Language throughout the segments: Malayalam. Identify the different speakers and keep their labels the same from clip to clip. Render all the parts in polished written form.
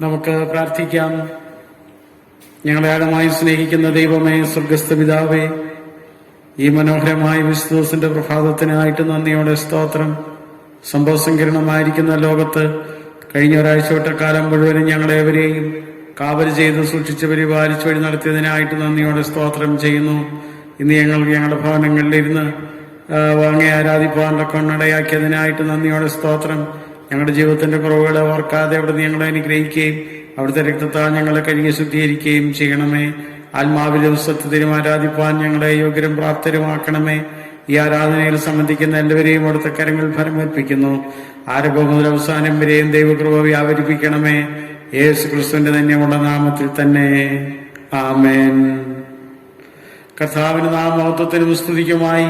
Speaker 1: നമുക്ക് പ്രാർത്ഥിക്കാം. ഞങ്ങളെ ആഴമായി സ്നേഹിക്കുന്ന ദൈവമേ, സ്വർഗസ്ഥ പിതാവേ, ഈ മനോഹരമായ വിശുദ്ധ പ്രഭാതത്തിനായിട്ട് നന്ദിയോടെ സ്തോത്രം. സംഭവസങ്കീർണമായിരിക്കുന്ന ലോകത്ത് കഴിഞ്ഞ ഒരാഴ്ചവട്ടക്കാലം മുഴുവനും ഞങ്ങളെവരെയും കാവൽ ചെയ്ത് സൂക്ഷിച്ച് പരിപാലിച്ച് വഴി നടത്തിയതിനായിട്ട് നന്ദിയോടെ സ്തോത്രം ചെയ്യുന്നു. ഇന്ന് ഞങ്ങളുടെ ഭവനങ്ങളിലിരുന്ന് വാങ്ങി ആരാധിപ്പാൻ കൊണ്ടിടയാക്കിയതിനായിട്ട് നന്ദിയോടെ സ്തോത്രം. ഞങ്ങളുടെ ജീവിതത്തിന്റെ കുറവുകളെ ഓർക്കാതെ അവിടുന്ന് ഞങ്ങളെ അനുഗ്രഹിക്കുകയും അവിടുത്തെ രക്തത്താൽ ഞങ്ങളെ കഴുകി ശുദ്ധീകരിക്കുകയും ചെയ്യണമേ. ആത്മാവിലും സത്യത്തിലും ആരാധിപ്പാൻ ഞങ്ങളെ യോഗ്യരും പ്രാപ്തരുമാക്കണമേ. ഈ ആരാധനയിൽ സംബന്ധിക്കുന്ന എല്ലാവരെയും അവിടുത്തെ കരങ്ങൾ ഫലമേൽപ്പിക്കുന്നു. ആരംഭം മുതൽ അവസാനം വരെയും ദൈവകൃപ വ്യാപരിപ്പിക്കണമേ. യേശു ക്രിസ്തുവിന്റെ തന്നെയുള്ള നാമത്തിൽ തന്നെ, ആമേൻ. കർത്താവിന് നാമമഹത്വത്തിനും സ്തുതിക്കുമായി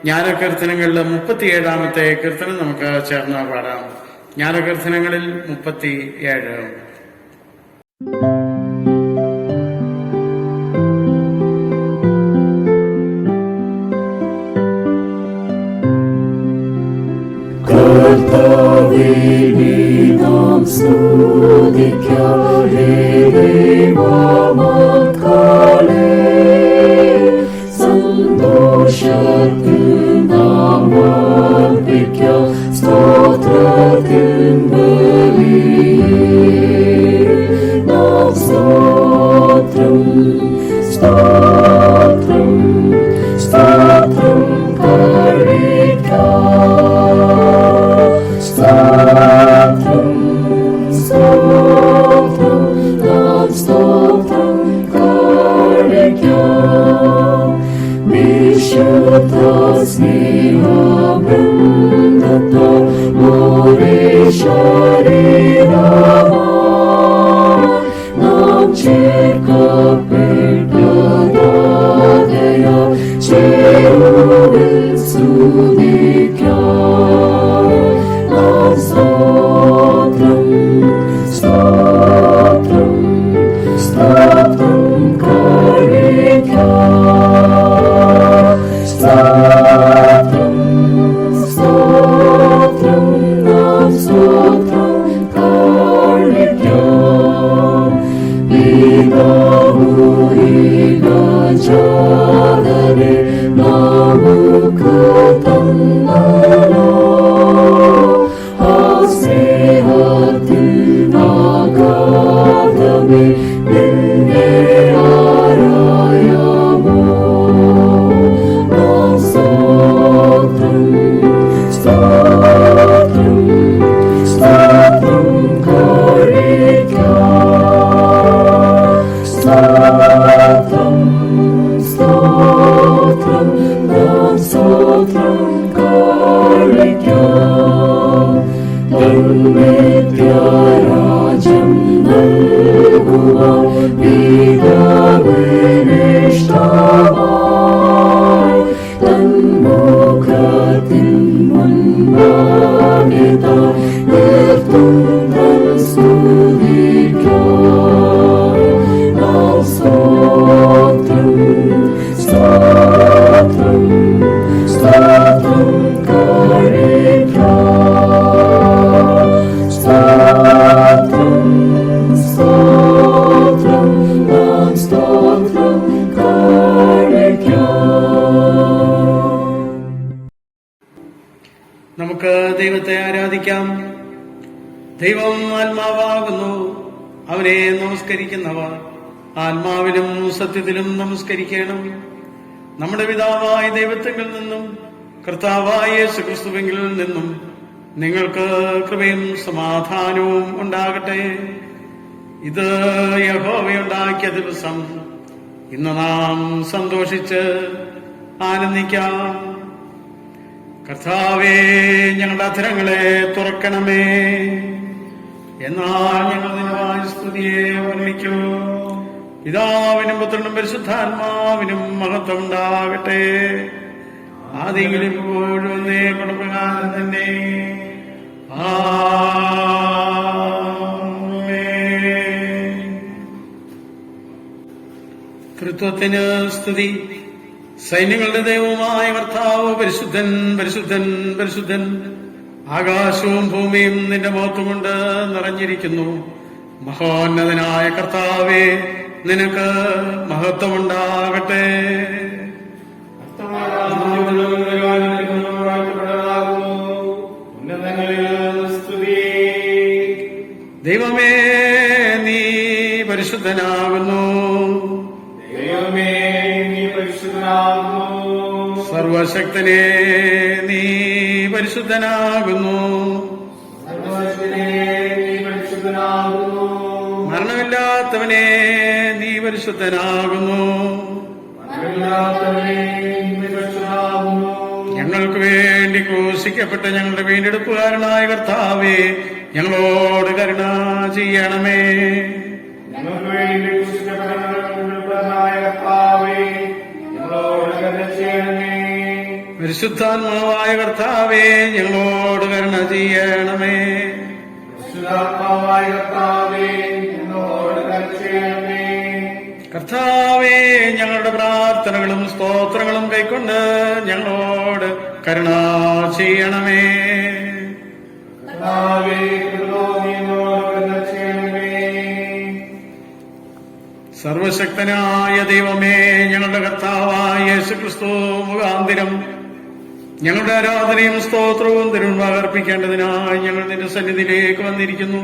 Speaker 1: ജ്ഞാനകീർത്തനങ്ങളിലെ 37-ാമത്തെ കീർത്തനം നമുക്ക് ചേർന്ന് പാടാം. ജ്ഞാനകീർത്തനങ്ങളിൽ 37.
Speaker 2: സന്തോഷത്തിൽ നാം വർദ്ധിക്കാം സ്തോത്രത്തിൻ ബലിയിൽ. നാം സ്തോത്രം സ്തോത്രം സ്തോത്രം കഴിക്കാം. സ്തോത്രം സ്തോത്രം നാം സ്തോത്രം കഴിക്കാം. വിശുദ്ധ സ്നേഹബന്ധത്താൽ ഒരേ ശരീരമായി നാം ചേർക്കപ്പെട്ടതാകയാൽ ചേരുവിൽ സ്തുതിക്കാം. നാം സ്തോത്രം സ്തോത്രം സ്തോത്രം കഴിക്കാം. സ്തോത്രം സ്തോത്രം നാം സ്തോത്രം കഴിക്കാം. പിതാവുജാതനെ നമുക്ക് തന്നല്ലോ ആ സ്നേഹത്തിൽ ആഘാതമേ നിന്നെ ആരായാമോ. നാം സ്തോത്രം സ്തോത്രം സ്തോത്രം കഴിക്കാം. സ്തോത്രം സ്തോത്രം നാം സ്തോത്രം കഴിക്കാം. തന്മേത്യരാജ്യം നൽകുവാൻ പിതാവിനിഷ്ടമായി തന്മുഖത്തിൻ മുൻപാകെ നിർത്തും തൻ സ്തുതിക്കാൻ. നാം സ്തോത്രം സ്തോത്രം സ്തോത്രം കഴിക്കാം. സ്തോത്രം സ്തോത്രം നാം സ്തോത്രം കഴിക്കാം.
Speaker 1: നമുക്ക് ദൈവത്തെ ആരാധിക്കാം. ദൈവം ആത്മാവാകുന്നു. അവനെ നമസ്കരിക്കുന്നവർ ആത്മാവിലും സത്യത്തിലും നമസ്കരിക്കണം. നമ്മുടെ പിതാവായ ദൈവത്തിൽ നിന്നും കർത്താവായ യേശു ക്രിസ്തുവിൽ നിന്നും നിങ്ങൾക്ക് കൃപയും സമാധാനവും ഉണ്ടാകട്ടെ. ഇത് യഹോവയുണ്ടാക്കിയ ദിവസം. ഇന്ന് നാം സന്തോഷിച്ച് ആനന്ദിക്കാം. കർത്താവേ, ഞങ്ങളുടെ അധരങ്ങളെ തുറക്കണമേ. എന്നാൽ ഞങ്ങൾ നിന്റെ സ്തുതിയെ വർണ്ണിക്കൂ. പിതാവിനും പുത്രനും പരിശുദ്ധാത്മാവിനും മഹത്വം ഉണ്ടാകട്ടെ. ആദിയിലും ഇപ്പോഴും കുടുംബകാലം തന്നെ. ആമേൻ. തൃത്വത്തിന് സ്തുതി. സൈന്യങ്ങളുടെ ദൈവമായ കർത്താവ് പരിശുദ്ധൻ പരിശുദ്ധൻ പരിശുദ്ധൻ. ആകാശവും ഭൂമിയും നിന്റെ മഹത്വം കൊണ്ട് നിറഞ്ഞിരിക്കുന്നു. മഹോന്നതനായ കർത്താവേ, നിനക്ക് മഹത്വമുണ്ടാകട്ടെ. ദൈവമേ, നീ പരിശുദ്ധനാകുന്നു.
Speaker 3: ദൈവമേ, നീ പരിശുദ്ധനാകുന്നു.
Speaker 1: സർവശക്തനെ, നീ പരിശുദ്ധനാകുന്നു.
Speaker 3: സർവ്വശക്തനേ, നീ പരിശുദ്ധനാകുന്നു.
Speaker 1: മരണമില്ലാത്തവനെ, നീ പരിശുദ്ധനാകുന്നു.
Speaker 3: മരണമില്ലാത്തവനേ, നീ പരിശുദ്ധനാകുന്നു.
Speaker 1: ഞങ്ങൾക്ക് വേണ്ടി ക്രൂശിക്കപ്പെട്ട ഞങ്ങളുടെ വീണ്ടെടുപ്പുകാരനായ കർത്താവേ, ഞങ്ങളോട് കരുണ ചെയ്യണമേ.
Speaker 3: ഞങ്ങൾക്ക് വേണ്ടി ക്രൂശിക്കപ്പെട്ടവനായ കർത്താവേ, ഞങ്ങളോട് കരുണ ചെയ്യണമേ.
Speaker 1: പരിശുദ്ധാത്മാവായ കർത്താവേ, ഞങ്ങളോട് കരുണ ചെയ്യണമേ.
Speaker 3: പരിശുദ്ധാത്മാവായ കർത്താവേ, ഞങ്ങളോട് കരുണ ചെയ്യണമേ.
Speaker 1: കർത്താവേ, ഞങ്ങളുടെ പ്രാർത്ഥനകളും സ്തോത്രങ്ങളും കൈക്കൊണ്ട് ഞങ്ങളോട് കരുണ ചെയ്യണമേ.
Speaker 3: കർത്താവേ, കൃപതോന്നി ഞങ്ങളോട് കരുണ ചെയ്യണമേ.
Speaker 1: സർവശക്തനായ ദൈവമേ, ഞങ്ങളുടെ കർത്താവായ യേശുക്രിസ്തു മുഖാന്തരം ഞങ്ങളുടെ ആരാധനയും സ്തോത്രവും തിരുമുൻപാകെ അർപ്പിക്കേണ്ടതിനായി ഞങ്ങൾ നിന്റെ സന്നിധിയിലേക്ക് വന്നിരിക്കുന്നു.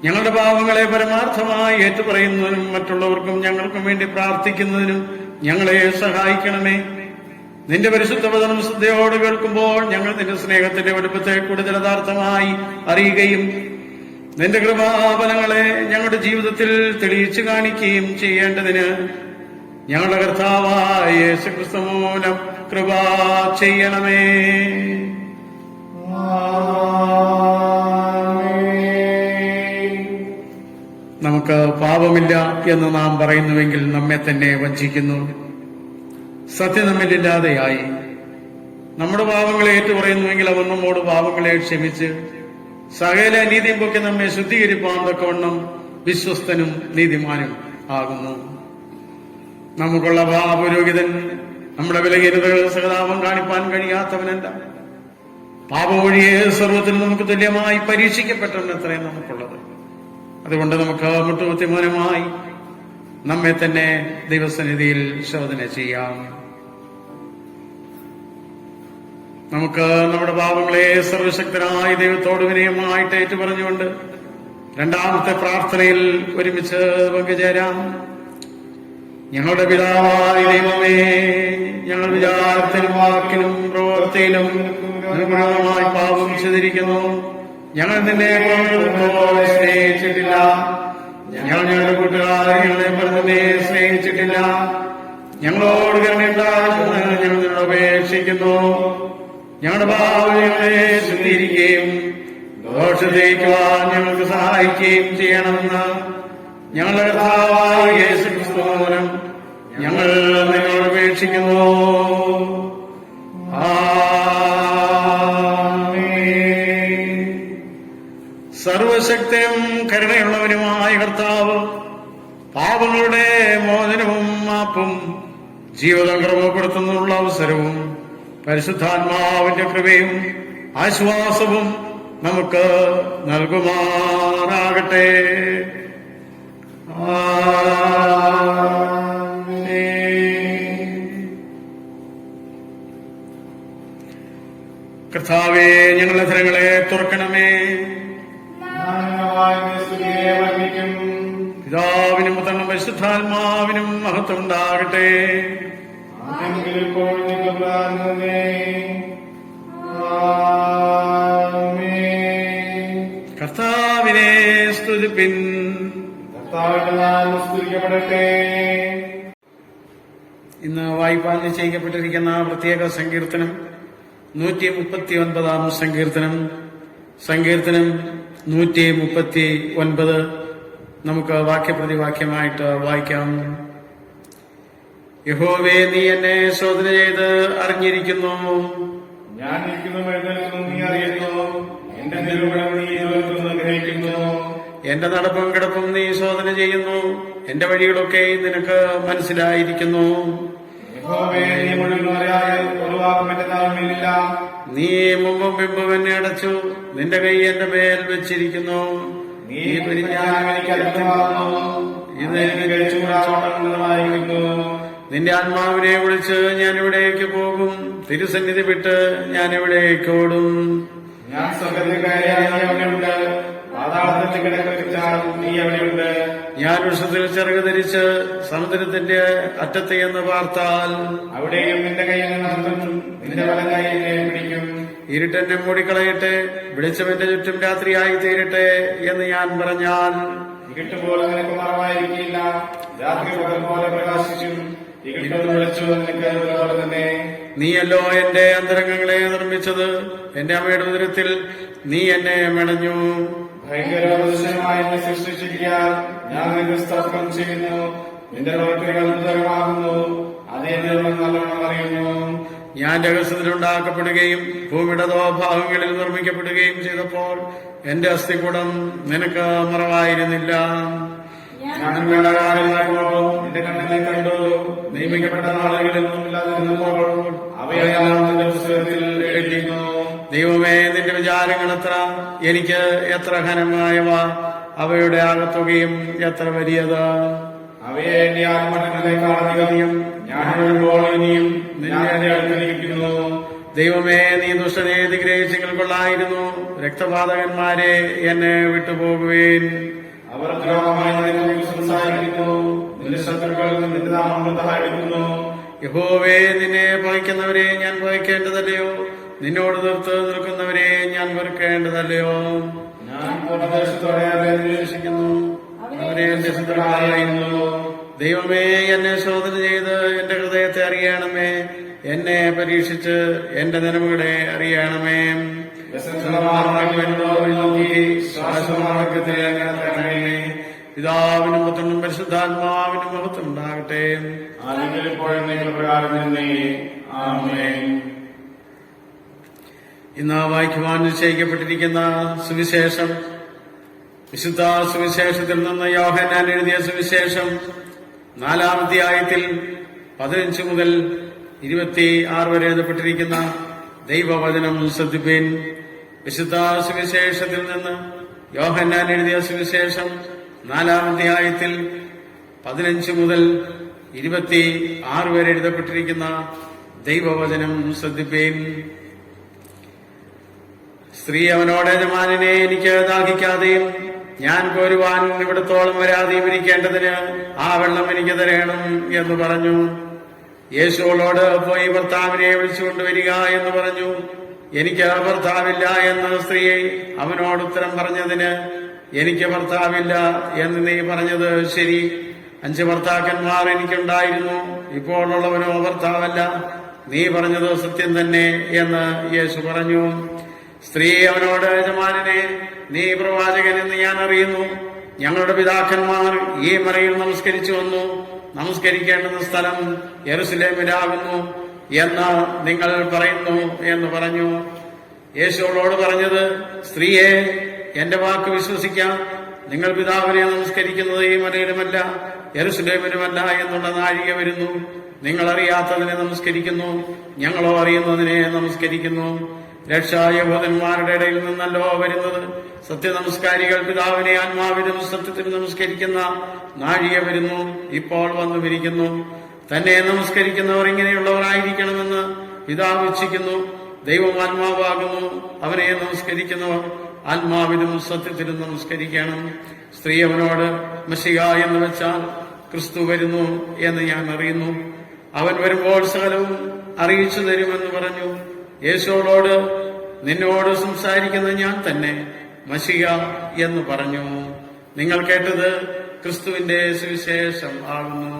Speaker 1: ഞങ്ങളുടെ പാവങ്ങളെ പരമാർത്ഥമായി ഏറ്റുപറയുന്നതിനും മറ്റുള്ളവർക്കും ഞങ്ങൾക്കും വേണ്ടി പ്രാർത്ഥിക്കുന്നതിനും ഞങ്ങളെ സഹായിക്കണമേ. നിന്റെ പരിശുദ്ധ വചനം ശ്രദ്ധയോട് കേൾക്കുമ്പോൾ ഞങ്ങൾ നിന്റെ സ്നേഹത്തിന്റെ വലുപ്പത്തെ കൂടുതൽ യഥാർത്ഥമായി അറിയുകയും നിന്റെ കൃപാബലങ്ങളെ ഞങ്ങളുടെ ജീവിതത്തിൽ തെളിയിച്ചു കാണിക്കുകയും ചെയ്യേണ്ടതിന് ഞങ്ങളുടെ കർത്താവായ യേശുക്രിസ്തു മൂലം കൃപ ചെയ്യണമേ. നമുക്ക് പാപമില്ല എന്ന് നാം പറയുന്നുവെങ്കിൽ നമ്മെ തന്നെ വഞ്ചിക്കുന്നു. സത്യം നമ്മിലില്ലാതെയായി. നമ്മുടെ പാപങ്ങളെ ഏറ്റുപറയുന്നുവെങ്കിൽ അവൻ നമ്മോട് പാപങ്ങളെ ക്ഷമിച്ച് സകല നീതിയും പൊക്കി നമ്മെ ശുദ്ധീകരിപ്പാൻ തക്കവണ്ണം വിശ്വസ്തനും നീതിമാനും ആകുന്നു. നമുക്കുള്ള പാപപുരോഹിതൻ നമ്മുടെ ബലഹീനതകൾ സഹതാപം കാണിപ്പാൻ കഴിയാത്തവനല്ല. പാപമൊഴിയെ സർവ്വത്തിൽ നമുക്ക് തുല്യമായി പരീക്ഷിക്കപ്പെട്ടവനത്രയും നമുക്കുള്ളത്. അതുകൊണ്ട് നമുക്ക് മുട്ടുകുത്തിമൂലമായി നമ്മെ തന്നെ ദൈവസന്നിധിയിൽ ശോധന ചെയ്യാം. നമുക്ക് നമ്മുടെ പാപങ്ങളെ സർവശക്തനായ ദൈവത്തോട് വിനയമായിട്ട് ഏറ്റുപറഞ്ഞുകൊണ്ട് രണ്ടാമത്തെ പ്രാർത്ഥനയിൽ ഒരുമിച്ച് പങ്കുചേരാം. ഞങ്ങളുടെ പിതാവായ ദൈവമേ, ഞങ്ങൾ വിചാരത്തിലും വാക്കിലും പ്രവൃത്തിയിലും അനുഗ്രഹമായി പാപം ചെയ്തിരിക്കുന്നു. ഞങ്ങൾ നിന്നെ പൂർണ്ണതയോടെ സ്നേഹിച്ചിട്ടില്ല. ഞങ്ങൾ ഞങ്ങളുടെ കൂട്ടുകാരെ ഞങ്ങളെ പറഞ്ഞെ സ്നേഹിച്ചിട്ടില്ല. ഞങ്ങളോട് കരുണയുണ്ടാകുമെന്ന് ഞങ്ങൾ നിന്നോട് അപേക്ഷിക്കുന്നു. ഞങ്ങളുടെ പാപങ്ങളെ ശുദ്ധീകരിക്കുകയും ദോഷതയ്ക്കുവാൻ ഞങ്ങൾക്ക് സഹായിക്കുകയും ചെയ്യണമെന്ന് ഞങ്ങളുടെ കർത്താവായ യേശുക്രിസ്തു മൂലം ഞങ്ങൾ നിന്നോട് അപേക്ഷിക്കുന്നു. സർവശക്തനും കരുണയുള്ളവനുമായ കർത്താവ്, പാപങ്ങളുടെ മോചനവും മാപ്പും ജീവിതം ക്രമപ്പെടുത്തുന്നതിനുള്ള അവസരവും പരിശുദ്ധാത്മാവിന്റെ കൃപയും ആശ്വാസവും നമുക്ക് നൽകുമാറാകട്ടെ. കർത്താവേ, ഞങ്ങളുടെ അധരങ്ങളെ തുറക്കണമേ. പിതാവിനും പുത്രനും പരിശുദ്ധാത്മാവിനും മഹത്വം ഉണ്ടാകട്ടെ. കർത്താവിനെ സ്തുതിപ്പിൻ. ഇന്ന് വായിപ്പാൻ നിശ്ചയിക്കപ്പെട്ടിരിക്കുന്ന പ്രത്യേക സങ്കീർത്തനം 139 സങ്കീർത്തനം. സങ്കീർത്തനം 139 നമുക്ക് വാക്യപ്രതിവാക്യമായിട്ട് വായിക്കാം. യഹോവേ, നീ എന്നെ ശോധന ചെയ്ത് അറിഞ്ഞിരിക്കുന്നു.
Speaker 3: ഞാൻ നീ അറിയുന്നു. എന്റെ നിരൂപണം നീ ഗ്രഹിക്കുന്നു.
Speaker 1: എന്റെ നടപ്പും കിടപ്പും നീ ശോധന ചെയ്യുന്നു. എന്റെ വഴികളൊക്കെ നിനക്ക് മനസ്സിലായിരിക്കുന്നു.
Speaker 3: യഹോവേ, നീ മുഴുവൻ അറിയാതെ ഒരു വാക്കും എന്റെ താഴ്മയിലില്ല.
Speaker 1: നീ മുമ്പും പിമ്പും എന്നെ അടച്ചു. നിന്റെ കൈ എന്റെ മേൽ വെച്ചിരിക്കുന്നു.
Speaker 3: നീ പരിജ്ഞാനം എനിക്ക് അർത്ഥമാകുന്നു, ഇത് എനിക്ക് കഴിച്ചുകൂടാവുന്നതായിരിക്കുന്നു.
Speaker 1: നിന്റെ ആത്മാവിനെ വിളിച്ച് ഞാൻ എവിടേക്ക് പോകും? തിരുസന്നിധി വിട്ട് ഞാൻ എവിടേക്ക് ഓടും?
Speaker 3: ഞാൻ സ്വർഗ്ഗത്തിൽ കയറിയാൽ നീ അവിടെയുണ്ട്, പാതാളത്തിൽ കിടക്കച്ചാൽ നീ അവിടെയുണ്ട്.
Speaker 1: ഞാൻ വൃക്ഷത്തിൽ ചിറക് ധരിച്ച് സമുദ്രത്തിന്റെ അറ്റത്ത് എന്ന് പാർത്താൽ
Speaker 3: അവിടെയും നിന്റെ കയ്യിൽ നിന്ന് നടത്തും, നിന്റെ വലം കൈയിനെ പിടിക്കും.
Speaker 1: ഇരുട്ടെന്നെ മൂടിക്കളയട്ടെ, വെളിച്ചമെന്റെ ചുറ്റും രാത്രിയായി തീരട്ടെ എന്ന് ഞാൻ പറഞ്ഞാൽ
Speaker 3: ഇരുട്ടുപോലെ നിനക്ക് മറവായിരിക്കില്ല, രാത്രി പകൽ പോലെ പ്രകാശിക്കും. ഇരുട്ടും വെളിച്ചവും നിനക്ക് ഒരുപോലെ തന്നെ.
Speaker 1: നീയല്ലോ എന്റെ അന്തരംഗങ്ങളെ നിർമ്മിച്ചത്, എന്റെ അമ്മയുടെ ഉദരത്തിൽ നീ എന്നെ മെണഞ്ഞു.
Speaker 3: ഭയങ്കരമായ എന്നെ സൃഷ്ടിച്ചിരിക്കാൻ ഞാൻ നിന്റെ സ്തോത്രം ചെയ്യുന്നു. നിന്റെ പ്രവൃത്തികൾ അത്ഭുതമാകുന്നു, അതേ നല്ലോണം അറിയുന്നു.
Speaker 1: ഞാൻ രഹസ്യത്തിലുണ്ടാക്കപ്പെടുകയും ഭൂമിയുടെ ഭാഗങ്ങളിൽ നിർമ്മിക്കപ്പെടുകയും ചെയ്തപ്പോൾ എന്റെ അസ്ഥികൂടം നിനക്ക് മറവായിരുന്നില്ല.
Speaker 3: ഞാൻ വേണ്ടാകാരനായപ്പോൾ നിന്റെ കണ്ണിനെ കണ്ടു. നിയമിക്കപ്പെട്ട നാളുകളിൽ നിന്നില്ലാതിരുന്നപ്പോൾ അവയെല്ലാം നിന്റെ പുസ്തകത്തിൽ എഴുതിയിരുന്നു.
Speaker 1: ദൈവമേ, നിന്റെ വിചാരങ്ങൾ എത്ര, എനിക്ക് എത്ര ഘനമായവ, അവയുടെ ആകത്തുകയും എത്ര വലിയത്.
Speaker 3: അവയെ എന്റെ ആത്മകഥകളെക്കാളധികം ഞാൻ എഴുതുമ്പോൾ ഇനിയും നിന്നെ അടുത്തിരിക്കുന്നു.
Speaker 1: ദൈവമേ, നീ ദുഷ്ടനെ നിഗ്രഹിച്ചെങ്കിൽ കൊള്ളായിരുന്നു. രക്തപാതകന്മാരെ എന്നെ വിട്ടുപോകുവേൻ.
Speaker 3: അവർ ദ്രോഹമായി നിന്നെ സംസാരിക്കുന്നു, നിന്റെ ശത്രുക്കൾ നിന്റെ നാമം എടുക്കുന്നു.
Speaker 1: യഹോവേ, നിന്നെ പകയ്ക്കുന്നവരെ ഞാൻ പകയ്ക്കേണ്ടതല്ലയോ? നിന്നോട് തീർത്ത് നിൽക്കുന്നവരെ ഞാൻ വെറുക്കേണ്ടതല്ലയോ?
Speaker 3: ഞാൻ പൂർണ്ണദേശത്തോടെ അവരെ നിരീക്ഷിക്കുന്നു,
Speaker 1: അവരെ എന്റെ ശത്രുക്കളായിരുന്നു. ദൈവമേ, എന്നെ ശോധന ചെയ്ത് എന്റെ ഹൃദയത്തെ അറിയണമേ. എന്നെ പരീക്ഷിച്ച് എന്റെ നിലവുകളെ അറിയണമേ. ശ്വാസമാർഗത്തിൽ പിതാവിനും പുത്രനും പരിശുദ്ധാത്മാവിനും മഹത്വം ഉണ്ടാകട്ടെ. ഇന്ന് വായിക്കുവാൻ നിശ്ചയിക്കപ്പെട്ടിരിക്കുന്ന സുവിശേഷം വിശുദ്ധ സുവിശേഷത്തിൽ നിന്ന് യോഹന്നാൻ എഴുതിയ സുവിശേഷം 4-ാം അധ്യായത്തിൽ 15 മുതൽ 26 വരെ എഴുതപ്പെട്ടിരിക്കുന്ന ദൈവവചനം ശ്രദ്ധിപ്പീൻ. വിശുദ്ധ സുവിശേഷത്തിൽ നിന്ന് യോഹന്നാൻ എഴുതിയ സുവിശേഷം 4-ാം അധ്യായത്തിൽ 15 മുതൽ 26 വരെ എഴുതപ്പെട്ടിരിക്കുന്ന ദൈവവചനം ശ്രദ്ധിപ്പീൻ. സ്ത്രീ അവനോട്, യജമാനനെ, എനിക്ക് ദാഹിക്കാതെയും ഞാൻ കോരുവാൻ ഇവിടത്തോളം വരാതെയും ഇരിക്കേണ്ടതിന് ആ വെള്ളം എനിക്ക് തരണം എന്ന് പറഞ്ഞു. യേശുവോട്, പോയി ഭർത്താവിനെ വിളിച്ചുകൊണ്ടുവരിക എന്ന് പറഞ്ഞു. എനിക്ക് ഭർത്താവില്ല എന്ന് സ്ത്രീ അവനോട് ഉത്തരം പറഞ്ഞതിന്, എനിക്ക് ഭർത്താവില്ല എന്ന് നീ പറഞ്ഞത് ശരി. 5 ഭർത്താക്കന്മാർ എനിക്കുണ്ടായിരുന്നു, ഇപ്പോൾ ഉള്ളവനോ ഭർത്താവല്ല. നീ പറഞ്ഞത് സത്യം തന്നെ എന്ന് യേശു പറഞ്ഞു. സ്ത്രീ അവനോട്, യജമാനനെ, നീ പ്രവാചകൻ എന്ന് ഞാൻ അറിയുന്നു. ഞങ്ങളുടെ പിതാക്കന്മാർ ഈ മലയിൽ നമസ്കരിച്ചു വന്നു. നമസ്കരിക്കേണ്ടുന്ന സ്ഥലം യെരുശലേമിലാകുന്നു എന്ന് നിങ്ങൾ പറയുന്നു എന്ന് പറഞ്ഞു. യേശുവോട് പറഞ്ഞത്, സ്ത്രീയെ, എന്റെ വാക്ക് വിശ്വസിക്കാം. നിങ്ങൾ പിതാവിനെ നമസ്കരിക്കുന്നത് ഈ മലയിലുമല്ല യെരുശലേമിലുമല്ല എന്നുള്ള നാഴിക വരുന്നു. നിങ്ങൾ അറിയാത്തതിനെ നമസ്കരിക്കുന്നു, ഞങ്ങളോ അറിയുന്നതിനെ നമസ്കരിക്കുന്നു. രക്ഷ യഹൂദന്മാരുടെ ഇടയിൽ നിന്നല്ലോ വരുന്നത്. സത്യനമസ്കാരികൾ പിതാവിനെ ആത്മാവിലും സത്യത്തിലും നമസ്കരിക്കുന്ന നാഴിക വരുന്നു, ഇപ്പോൾ വന്നുമിരിക്കുന്നു. തന്നെ നമസ്കരിക്കുന്നവർ ഇങ്ങനെയുള്ളവരായിരിക്കണമെന്ന് പിതാവ് ഇച്ഛിക്കുന്നു. ദൈവം ആത്മാവാകുന്നു. അവനെ നമസ്കരിക്കുന്നവർ ആത്മാവിലും സത്യത്തിലും നമസ്കരിക്കണം. സ്ത്രീ അവനോട്, മെസ്സിഹ എന്ന് വെച്ചാൽ ക്രിസ്തു വരുന്നു എന്ന് ഞാൻ അറിയുന്നു. അവൻ വരുമ്പോൾ സകലവും അറിയിച്ചു തരുമെന്ന് പറഞ്ഞു. യേശുവോട്, നിന്നോട് സംസാരിക്കുന്ന ഞാൻ തന്നെ മശിഹ എന്ന് പറഞ്ഞു. നിങ്ങൾ കേട്ടത് ക്രിസ്തുവിന്റെ സുവിശേഷം ആകുന്നു.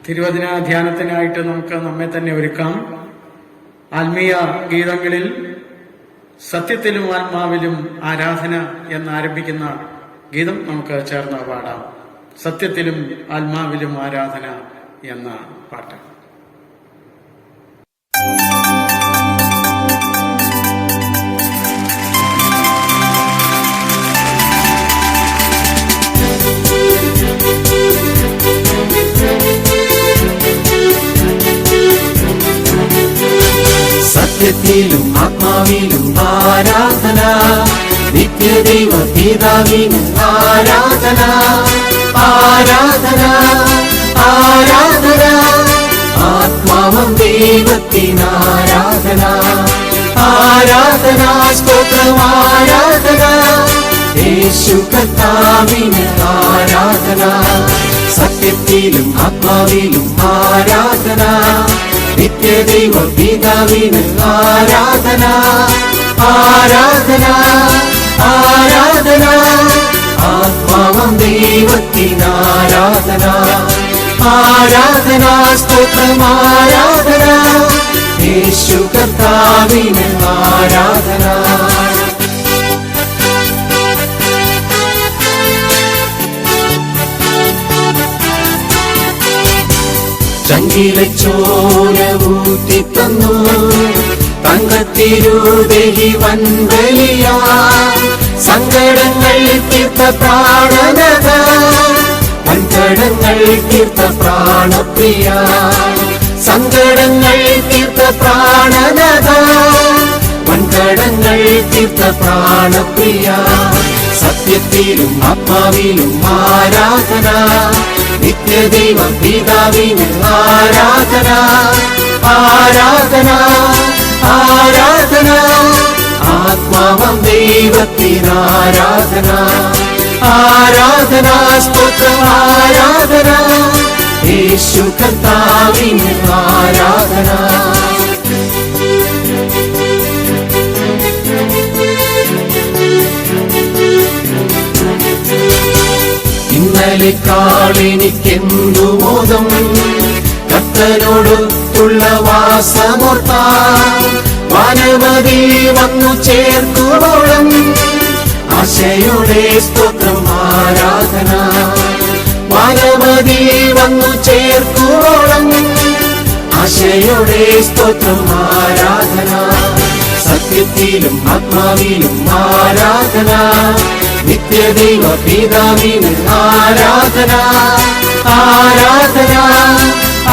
Speaker 1: തിരുവചന ധ്യാനത്തിനായിട്ട് നമുക്ക് നമ്മെ തന്നെ ഒരുക്കാം. ആത്മീയ ഗീതങ്ങളിൽ സത്യത്തിലും ആത്മാവിലും ആരാധന എന്നാരംഭിക്കുന്ന ഗീതം നമുക്ക് ചേർന്ന് പാടാം. സത്യത്തിലും ആത്മാവിലും ആരാധന എന്ന പാട്ട്.
Speaker 4: സത്യത്തിലും ആത്മാവിലും ആരാധന, നിത്യദൈവ പിതാവിന് ആരാധന, ആരാധന, ആരാധന. ആത്മാവം ദൈവത്തിന് ആരാധന, ആരാധന, സ്തോത്രം ആരാധന. യേശു കർത്താവിന് ആരാധന, സത്യത്തിലും ആത്മാവിലും ആരാധന, നിത്യദൈവ പിതാവിന് ആരാധന, ആരാധന, ആരാധന. ആത്മാവം ദൈവത്തിന് ആരാധന, ആരാധന, സ്തോത്രം ആരാധന. യേശു കർത്താവിന് ആരാധന. ചങ്കിലെ ചോര ഊറ്റിത്തന്നു തങ്കത്തിരുദേഹി വൻവലിയ, സങ്കടങ്ങൾ തീർത്ത പ്രാണനത, വൻകടങ്ങൾ തീർത്ത പ്രാണപ്രിയ, സങ്കടങ്ങൾ തീർത്ത പ്രാണനത, വൻകടങ്ങൾ തീർത്ത പ്രാണപ്രിയ. സത്യത്തിലും ആത്മാവിലും ആരാധന, നിത്യദൈവ പിതാവിന് ആരാധന, ആരാധന, ആരാധന. ആത്മാവം ദൈവത്തിന് ആരാധന, ആരാധന, സ്തോത്രം ആരാധന. യേശു കർത്താവിന് ആരാധന. ഇന്നലെക്കാളെനിക്കെന്തു മോദം, കർത്തനോടൊത്തുള്ള വാസമോർത്താൽ, വാനവതി വന്നു ചേർക്കുവോളം ആശയുടെ സ്തോത്രം ആരാധന, വാനവതി വന്നു ചേർക്കുവോളം ആശയുടെ സ്തോത്രം ആരാധന. സത്യത്തിലും ആത്മാവിലും ആരാധന, നിത്യദൈവ പിതാവിന് ആരാധന, ആരാധന,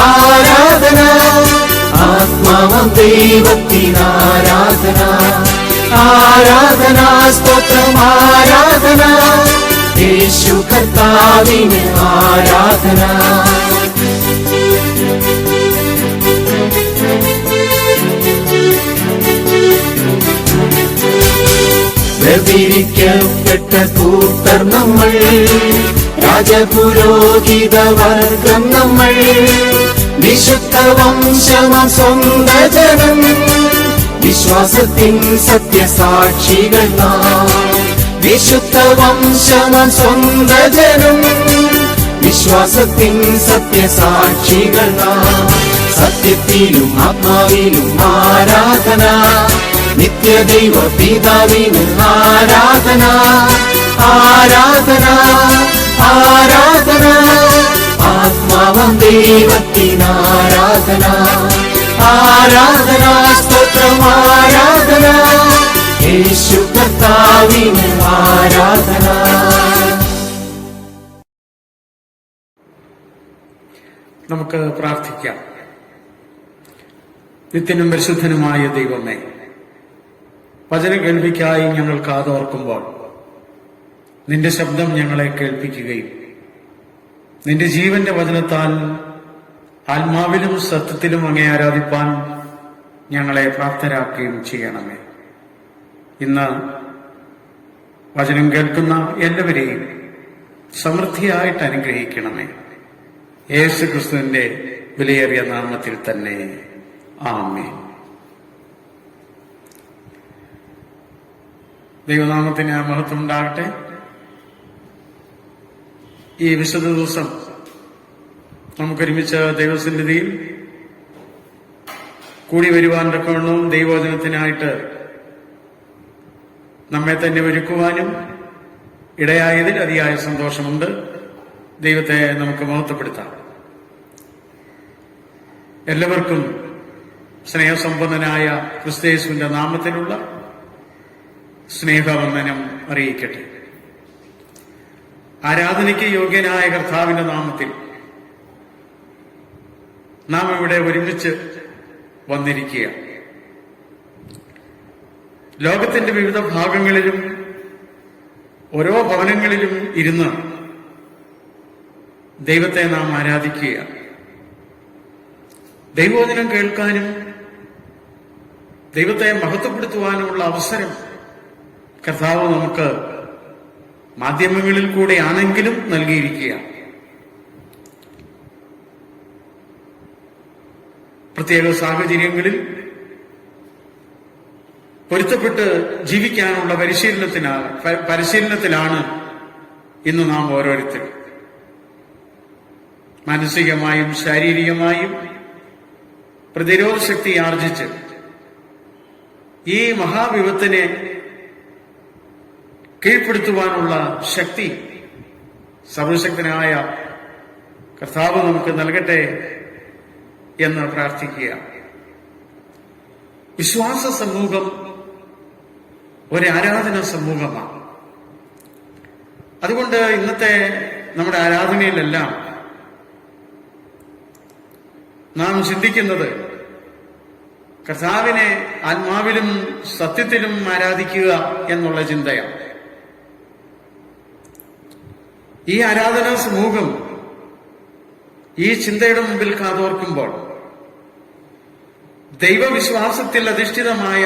Speaker 4: ആരാധന. ആത്മാവം ദൈവത്തിന് ആരാധന, ആരാധന, സ്തോത്രം ആരാധന. യേശു കർത്താവിന് ആരാധന. വേർതിരിക്കപ്പെട്ട കൂട്ടർ നമ്മൾ, രാജപുരോഹിത വർഗം നമ്മൾ, വിശുദ്ധ വംശമാം സ്വന്ത ജനം, വിശ്വാസത്തിൻ സത്യസാക്ഷികൾ നാം. വിശുദ്ധ വംശമാം സ്വന്ത ജനം, വിശ്വാസത്തിൻ സത്യസാക്ഷികൾ നാം. സത്യത്തിലും ആത്മാവിലും ആരാധന, നിത്യദൈവ പിതാവിന് ആരാധന, ആരാധന, ആരാധന. ആത്മാവം ദൈവത്തിന് ആരാധന, ആരാധന, സ്തോത്രം ആരാധന. യേശു കർത്താവിന് ആരാധന.
Speaker 1: നമുക്ക് പ്രാർത്ഥിക്കാം. നിത്യനും പരിശുദ്ധനുമായ ദൈവമേ, വചന കേൾവിക്കായി ഞങ്ങൾ കാതോർക്കുമ്പോൾ നിന്റെ ശബ്ദം ഞങ്ങളെ കേൾപ്പിക്കുകയും നിന്റെ ജീവന്റെ വചനത്താൽ ആത്മാവിലും സത്യത്തിലും അങ്ങേ ആരാധിപ്പാൻ ഞങ്ങളെ പ്രാപ്തരാക്കുകയും ചെയ്യണമേ. ഇന്ന് വചനം കേൾക്കുന്ന എല്ലാവരെയും സമൃദ്ധിയായിട്ട് അനുഗ്രഹിക്കണമേ. യേശു ക്രിസ്തുവിന്റെ വിലയേറിയ നാമത്തിൽ തന്നെ ആമേൻ. ദൈവനാമത്തിന് മഹത്വം ഉണ്ടാകട്ടെ. ഈ വിശുദ്ധ ദിവസം നമുക്കൊരുമിച്ച് ദൈവസന്നിധിയിൽ കൂടി വരുവാൻ തക്കവണ്ണവും ദൈവവചനത്തിനായിട്ട് നമ്മെ തന്നെ ഒരുക്കുവാനും ഇടയായതിൽ അതിയായ സന്തോഷമുണ്ട്. ദൈവത്തെ നമുക്ക് മഹത്വപ്പെടുത്താം. എല്ലാവർക്കും സ്നേഹസമ്പന്നനായ ക്രിസ്തുയേശുവിന്റെ നാമത്തിലുള്ള സ്നേഹവന്ദനം അറിയിക്കട്ടെ. ആരാധനയ്ക്ക് യോഗ്യനായ കർത്താവിന്റെ നാമത്തിൽ നാം ഇവിടെ ഒരുമിച്ച് വന്നിരിക്കുക. ലോകത്തിന്റെ വിവിധ ഭാഗങ്ങളിലും ഓരോ ഭവനങ്ങളിലും ഇരുന്ന് ദൈവത്തെ നാം ആരാധിക്കുകയാണ്. ദൈവവചനം കേൾക്കാനും ദൈവത്തെ മഹത്വപ്പെടുത്തുവാനുമുള്ള അവസരം കർത്താവ് നമുക്ക് മാധ്യമങ്ങളിൽ കൂടെയാണെങ്കിലും നൽകിയിരിക്കുകയാണ്. പ്രത്യേക സാഹചര്യങ്ങളിൽ പൊരുത്തപ്പെട്ട് ജീവിക്കാനുള്ള പരിശീലനത്തിലാണ് ഇന്ന് നാം ഓരോരുത്തരും. മാനസികമായും ശാരീരികമായും പ്രതിരോധ ശക്തി ആർജിച്ച് ഈ മഹാവിപത്തിനെ കീഴ്പ്പെടുത്തുവാനുള്ള ശക്തി സർവശക്തനായ കർത്താവ് നമുക്ക് നൽകട്ടെ എന്ന് പ്രാർത്ഥിക്കുക. വിശ്വാസ സമൂഹം ഒരു ആരാധന സമൂഹമാണ്. അതുകൊണ്ട് ഇന്നത്തെ നമ്മുടെ ആരാധനയിലെല്ലാം നാം ചിന്തിക്കുന്നത് കർത്താവിനെ ആത്മാവിലും സത്യത്തിലും ആരാധിക്കുക എന്നുള്ള ചിന്തയാണ്. ഈ ആരാധനാ സമൂഹം ഈ ചിന്തയുടെ മുമ്പിൽ കാതോർക്കുമ്പോൾ ദൈവവിശ്വാസത്തിൽ അധിഷ്ഠിതമായ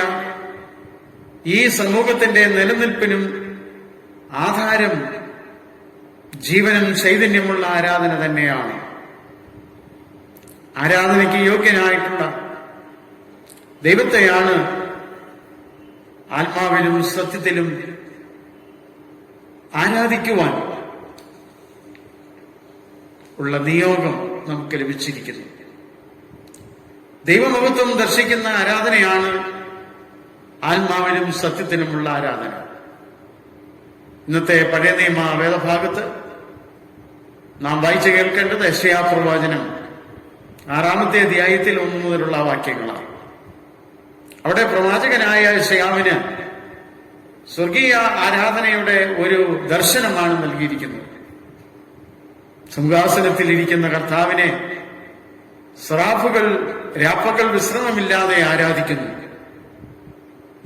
Speaker 1: ഈ സമൂഹത്തിന്റെ നിലനിൽപ്പിനും ആധാരം ജീവനും ചൈതന്യമുള്ള ആരാധന തന്നെയാണ്. ആരാധനയ്ക്ക് യോഗ്യനായിട്ടുള്ള ദൈവത്തെയാണ് ആത്മാവിലും സത്യത്തിലും ആരാധിക്കുവാൻ ഉള്ള നിയോഗം നമുക്ക് ലഭിച്ചിരിക്കുന്നു. ദൈവമഹത്വം ദർശിക്കുന്ന ആരാധനയാണ് ആത്മാവിലും സത്യത്തിലുമുള്ള ആരാധന. ഇന്നത്തെ പഴയ നിയമ വേദഭാഗത്ത് നാം വായിച്ചു കേൾക്കേണ്ടത് യെശയ്യാപ്രവചനം 6-ാമത്തെ അധ്യായത്തിൽ 1 മുതലുള്ള വാക്യങ്ങളാണ്. അവിടെ പ്രവാചകനായ യെശയ്യാവിന് സ്വർഗീയ ആരാധനയുടെ ഒരു ദർശനമാണ് നൽകിയിരിക്കുന്നത്. സിംഹാസനത്തിലിരിക്കുന്ന കർത്താവിനെ സറാഫുകൾ രാപ്പകൽ വിശ്രമമില്ലാതെ ആരാധിക്കുന്നു.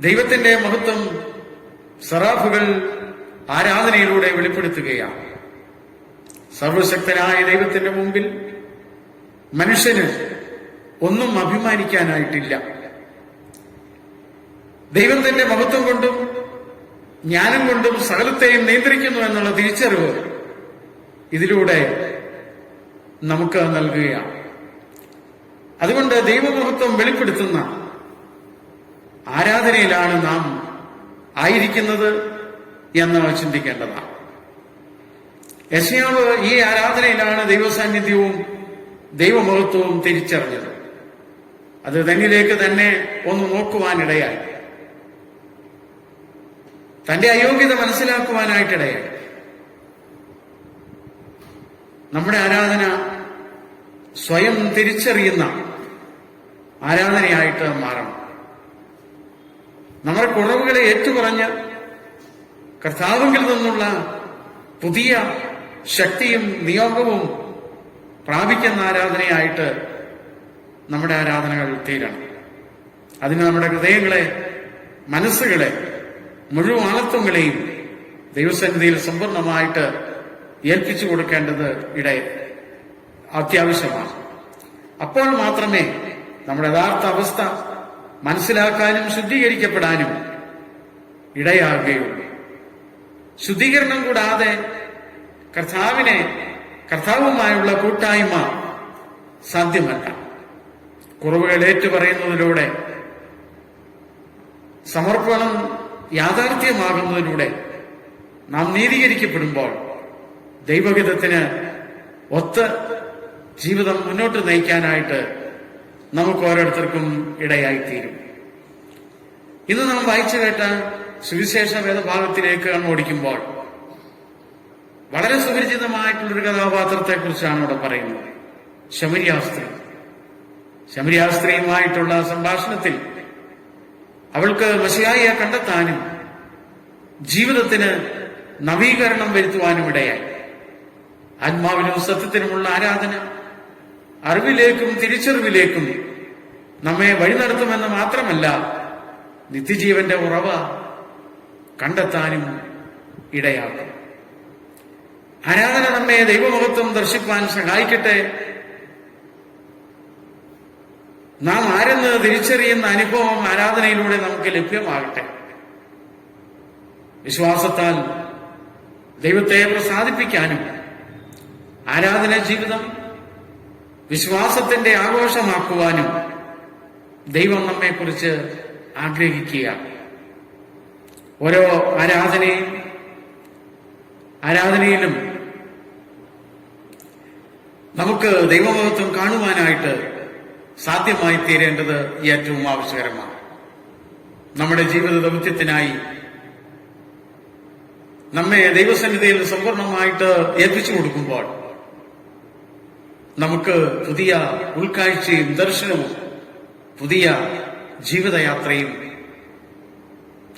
Speaker 1: ദൈവത്തിന്റെ മഹത്വം സറാഫുകൾ ആരാധനയിലൂടെ വെളിപ്പെടുത്തുകയാണ്. സർവശക്തനായ ദൈവത്തിന്റെ മുമ്പിൽ മനുഷ്യന് ഒന്നും അഭിമാനിക്കാനായിട്ടില്ല. ദൈവം തന്റെ മഹത്വം കൊണ്ടും ജ്ഞാനം കൊണ്ടും സകലത്തെയും നിയന്ത്രിക്കുന്നു എന്നുള്ള തിരിച്ചറിവ് ഇതിലൂടെ നമുക്ക് നൽകുകയാണ്. അതുകൊണ്ട് ദൈവമഹത്വം വെളിപ്പെടുത്തുന്ന ആരാധനയിലാണ് നാം ആയിരിക്കുന്നത് എന്ന് ചിന്തിക്കേണ്ടതാണ്. യെശയ്യാവ് ഈ ആരാധനയിലാണ് ദൈവസാന്നിധ്യവും ദൈവമഹത്വവും തിരിച്ചറിഞ്ഞത്. അത് തന്നിലേക്ക് തന്നെ ഒന്ന് നോക്കുവാനിടയായി, തന്റെ അയോഗ്യത മനസ്സിലാക്കുവാനായിട്ടിടയായി. നമ്മുടെ ആരാധന സ്വയം തിരിച്ചറിയുന്ന ആരാധനയായിട്ട് മാറണം. നമ്മുടെ കുറവുകളെ ഏറ്റുപറഞ്ഞ് കർത്താവിൽ നിന്നുള്ള പുതിയ ശക്തിയും നിയോഗവും പ്രാപിക്കുന്ന ആരാധനയായിട്ട് നമ്മുടെ ആരാധനകൾ തീരണം. അതിന് നമ്മുടെ ഹൃദയങ്ങളെ, മനസ്സുകളെ, മുഴുവൻ ആളത്വങ്ങളെയും ദൈവസന്നിധിയിൽ സമ്പൂർണമായിട്ട് ഏൽപ്പിച്ചു കൊടുക്കേണ്ടത് അത്യാവശ്യമാണ്. അപ്പോൾ മാത്രമേ നമ്മുടെ യഥാർത്ഥ അവസ്ഥ മനസ്സിലാക്കാനും ശുദ്ധീകരിക്കപ്പെടാനും ഇടയാകുകയുള്ളൂ. ശുദ്ധീകരണം കൂടാതെ കർത്താവുമായുള്ള കൂട്ടായ്മ സാധ്യമല്ല. കുറവുകൾ ഏറ്റുപറയുന്നതിലൂടെ, സമർപ്പണം യാഥാർത്ഥ്യമാകുന്നതിലൂടെ നാം നീതീകരിക്കപ്പെടുമ്പോൾ ദൈവഹിതത്തിന് ഒത്ത ജീവിതം മുന്നോട്ട് നയിക്കാനായിട്ട് നമുക്ക് ഓരോരുത്തർക്കും ഇടയായിത്തീരും. ഇന്ന് നാം വായിച്ചു കേട്ട സുവിശേഷ വേദഭാഗത്തിലേക്ക് ഓടിക്കുമ്പോൾ വളരെ സുപരിചിതമായിട്ടുള്ളൊരു കഥാപാത്രത്തെക്കുറിച്ചാണ് ഇവിടെ പറയുന്നത്. ശമരിയാസ്ത്രീയുമായിട്ടുള്ള സംഭാഷണത്തിൽ അവൾക്ക് മശിഹായെ കണ്ടെത്താനും ജീവിതത്തിന് നവീകരണം വരുത്തുവാനും ഇടയായി. ആത്മാവിലും സത്യത്തിനുമുള്ള ആരാധന അറിവിലേക്കും തിരിച്ചറിവിലേക്കും നമ്മെ വഴി നടത്തുമെന്ന് മാത്രമല്ല, നിത്യജീവന്റെ ഉറവ കണ്ടെത്താനും ഇടയാക്കും. ആരാധന നമ്മെ ദൈവമഹത്വം ദർശിപ്പാൻ സഹായിക്കട്ടെ. നാം ആരെന്ന് തിരിച്ചറിയുന്ന അനുഭവം ആരാധനയിലൂടെ നമുക്ക് ലഭ്യമാകട്ടെ. വിശ്വാസത്താൽ ദൈവത്തെ പ്രസാദിപ്പിക്കാനും ആരാധന ജീവിതം വിശ്വാസത്തിന്റെ ആഘോഷമാക്കുവാനും ദൈവം നമ്മെക്കുറിച്ച് ആഗ്രഹിക്കുക. ഓരോ ആരാധനയിലും നമുക്ക് ദൈവമഹത്വം കാണുവാനായിട്ട് സാധ്യമായി തീരേണ്ടത് ഏറ്റവും ആവശ്യകരമാണ്. നമ്മുടെ ജീവിത ദൗത്യത്തിനായി നമ്മെ ദൈവസന്നിധിയിൽ സമ്പൂർണമായിട്ട് ഏൽപ്പിച്ചു കൊടുക്കുമ്പോൾ നമുക്ക് പുതിയ ഉൾക്കാഴ്ചയും ദർശനവും പുതിയ ജീവിതയാത്രയും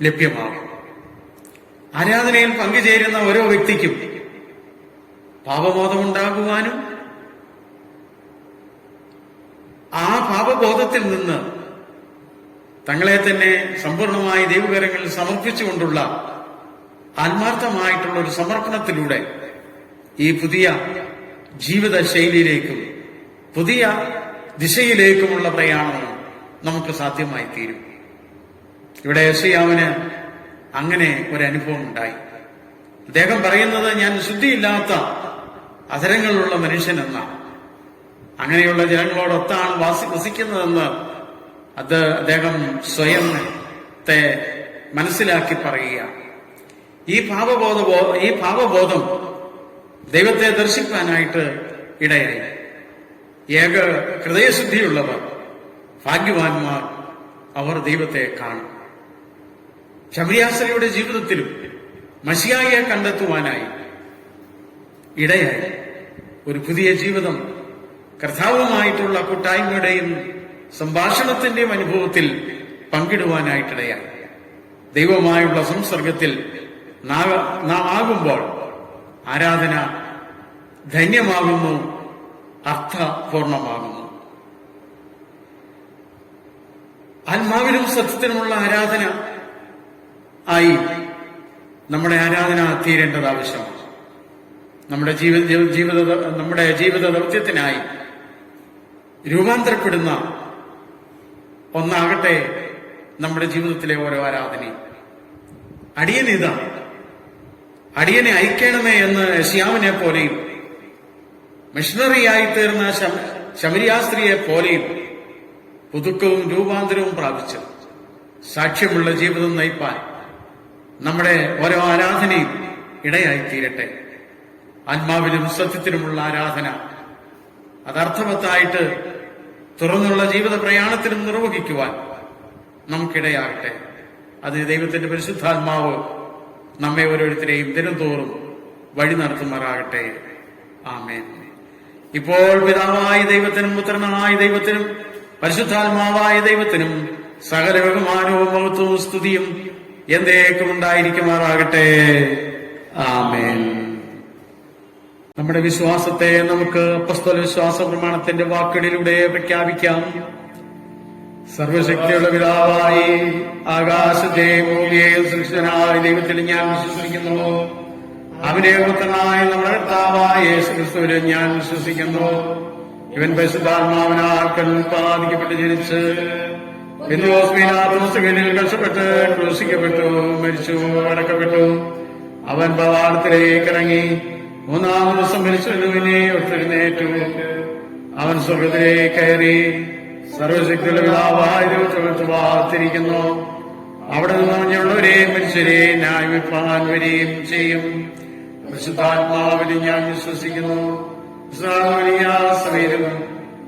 Speaker 1: ലഭ്യമാകും. ആരാധനയിൽ പങ്കുചേരുന്ന ഓരോ വ്യക്തിക്കും പാപബോധമുണ്ടാകുവാനും ആ പാപബോധത്തിൽ നിന്ന് തങ്ങളെ തന്നെ സമ്പൂർണമായി ദൈവകരങ്ങളിൽ സമർപ്പിച്ചുകൊണ്ടുള്ള ആത്മാർത്ഥമായിട്ടുള്ള ഒരു സമർപ്പണത്തിലൂടെ ഈ പുതിയ ജീവിത ശൈലിയിലേക്കും പുതിയ ദിശയിലേക്കുമുള്ള പ്രയാണം നമുക്ക് സാധ്യമായി തീരും. ഇവിടെ യെശയ്യാവിന് അങ്ങനെ ഒരനുഭവം ഉണ്ടായി. അദ്ദേഹം പറയുന്നത്, ഞാൻ ശുദ്ധിയില്ലാത്ത അധരങ്ങളുള്ള മനുഷ്യനെന്നാണ്. അങ്ങനെയുള്ള ജനങ്ങളോടൊത്താണ് വസിക്കുന്നതെന്ന് അദ്ദേഹം സ്വയത്തെ മനസ്സിലാക്കി പറയുക. ഈ പാപബോധം ദൈവത്തെ ദർശിക്കാനായിട്ട് ഇടയായി. ഏക ഹൃദയശുദ്ധിയുള്ളവർ ഭാഗ്യവാന്മാർ, അവർ ദൈവത്തെ കാണും. ശമരിയാസ്ത്രീയുടെ ജീവിതത്തിലും മശിഹായെ കണ്ടെത്തുവാനായി ഇടയായി. ഒരു പുതിയ ജീവിതം കർത്താവുമായിട്ടുള്ള കൂട്ടായ്മയുടെയും സംഭാഷണത്തിന്റെയും അനുഭവത്തിൽ പങ്കിടുവാനായിട്ടിടയായി. ദൈവമായുള്ള സംസർഗത്തിൽ നാം ആകുമ്പോൾ ആരാധന ധന്യമാകുന്നു, അർത്ഥപൂർണമാകുന്നു. ആത്മാവിനും സത്യത്തിനുമുള്ള ആരാധന ആയി നമ്മുടെ ആരാധന തീരേണ്ടത് ആവശ്യമാണ്. നമ്മുടെ ജീവിത ദൗത്യത്തിനായി രൂപാന്തരപ്പെടുന്ന ഒന്നാകട്ടെ നമ്മുടെ ജീവിതത്തിലെ ഓരോ ആരാധനയും. അടിയനെ അയക്കണമേ എന്ന് യെശയ്യാവിനെ പോലെയും മിഷണറിയായി തീർന്ന ശമരിയാസ്ത്രീയെ പോലെയും പുതുക്കവും രൂപാന്തരവും പ്രാപിച്ച് സാക്ഷ്യമുള്ള ജീവിതം നയിപ്പാൻ നമ്മുടെ ഓരോ ആരാധനയും ഇടയായിത്തീരട്ടെ. ആത്മാവിലും സത്യത്തിനുമുള്ള ആരാധന അതർത്ഥവത്തായിട്ട് തുറന്നുള്ള ജീവിത പ്രയാണത്തിലും നിർവഹിക്കുവാൻ നമുക്കിടയാകട്ടെ. അത് ദൈവത്തിന്റെ പരിശുദ്ധാത്മാവ് നമ്മെ ഓരോരുത്തരെയും ദിനംതോറും വഴി നടത്തുമാറാകട്ടെ. ആമേൻ. ഇപ്പോൾ പിതാവായ ദൈവത്തിനും പുത്രനായ ദൈവത്തിനും പരിശുദ്ധാത്മാവായ ദൈവത്തിനും സകല ബഹുമാനവും മഹത്വവും സ്തുതിയും എന്നേക്കും ഉണ്ടായിരിക്കുമാറാകട്ടെ. ആമേൻ. നമ്മുടെ വിശ്വാസത്തെ നമുക്ക് അപ്പസ്തോല വിശ്വാസ പ്രമാണത്തിന്റെ വാക്കുകളിലൂടെ പ്രഖ്യാപിക്കാം. സർവശക്തിയുള്ള പിതാവായി ആകാശത്തെയും ഭൂമിയെയും സൃഷ്ടിച്ചവനായ ദൈവത്തിൽ ഞാൻ വിശ്വസിക്കുന്നു. അവനെ പുത്രനായ നമ്മുടെ കർത്താവായ യേശുക്രിസ്തുവിൽ ഞാൻ വിശ്വസിക്കുന്നു. ഇവൻ പരിശുദ്ധാത്മാവിനാൽ ഉൽപ്പാദിക്കപ്പെട്ട് ജനിച്ച് പിന്നോസ്മീനാഥോസുകളിൽ കഷ്ടപ്പെട്ട് ക്രൂശിക്കപ്പെട്ടു, മരിച്ചു, അടക്കപ്പെട്ടു. അവൻ പവാടത്തിലേക്ക് ഇറങ്ങി 3-ാം ദിവസം മരിച്ചവനെ ഒട്ടെഴുന്നേറ്റു. അവൻ സ്വർഗത്തിലേക്ക് കയറി സർവശക്തിയുള്ള പിതാവായ ദൈവത്തെ വാർത്തിരിക്കുന്നു. അവിടെ നിന്ന് മഞ്ഞുള്ളവരെയും മനുഷ്യരെയും ന്യായവിധിപ്പാൻ വരികയും ചെയ്യും. പരിശുദ്ധാത്മാവിനെ ഞാൻ വിശ്വസിക്കുന്നു.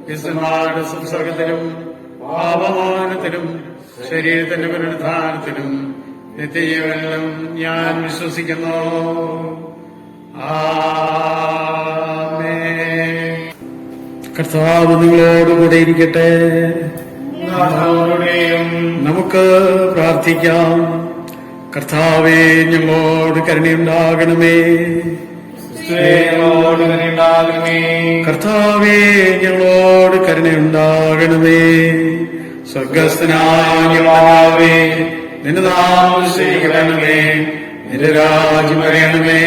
Speaker 1: വിശുദ്ധന്മാരുടെ സംസർഗത്തിലും പാപമോചനത്തിലും ശരീരത്തിന്റെ പുനരുദ്ധാനത്തിലും നിത്യജീവനിലും ഞാൻ വിശ്വസിക്കുന്നു. ആമേൻ. കർത്താവ് നിങ്ങളോടുകൂടെ ഇരിക്കട്ടെ. നമുക്ക് പ്രാർത്ഥിക്കാം. കർത്താവേ, ഞങ്ങളോട് കരുണയുണ്ടാകണമേ. കർത്താവേ, ഞങ്ങളോട് കരുണയുണ്ടാകണമേ. സ്വർഗസ്ഥനായ ഞങ്ങളാവേ, നിന്റെ നാമം സ്വീകരിക്കണമേ, നിന്റെ രാജ്യം വരണമേ,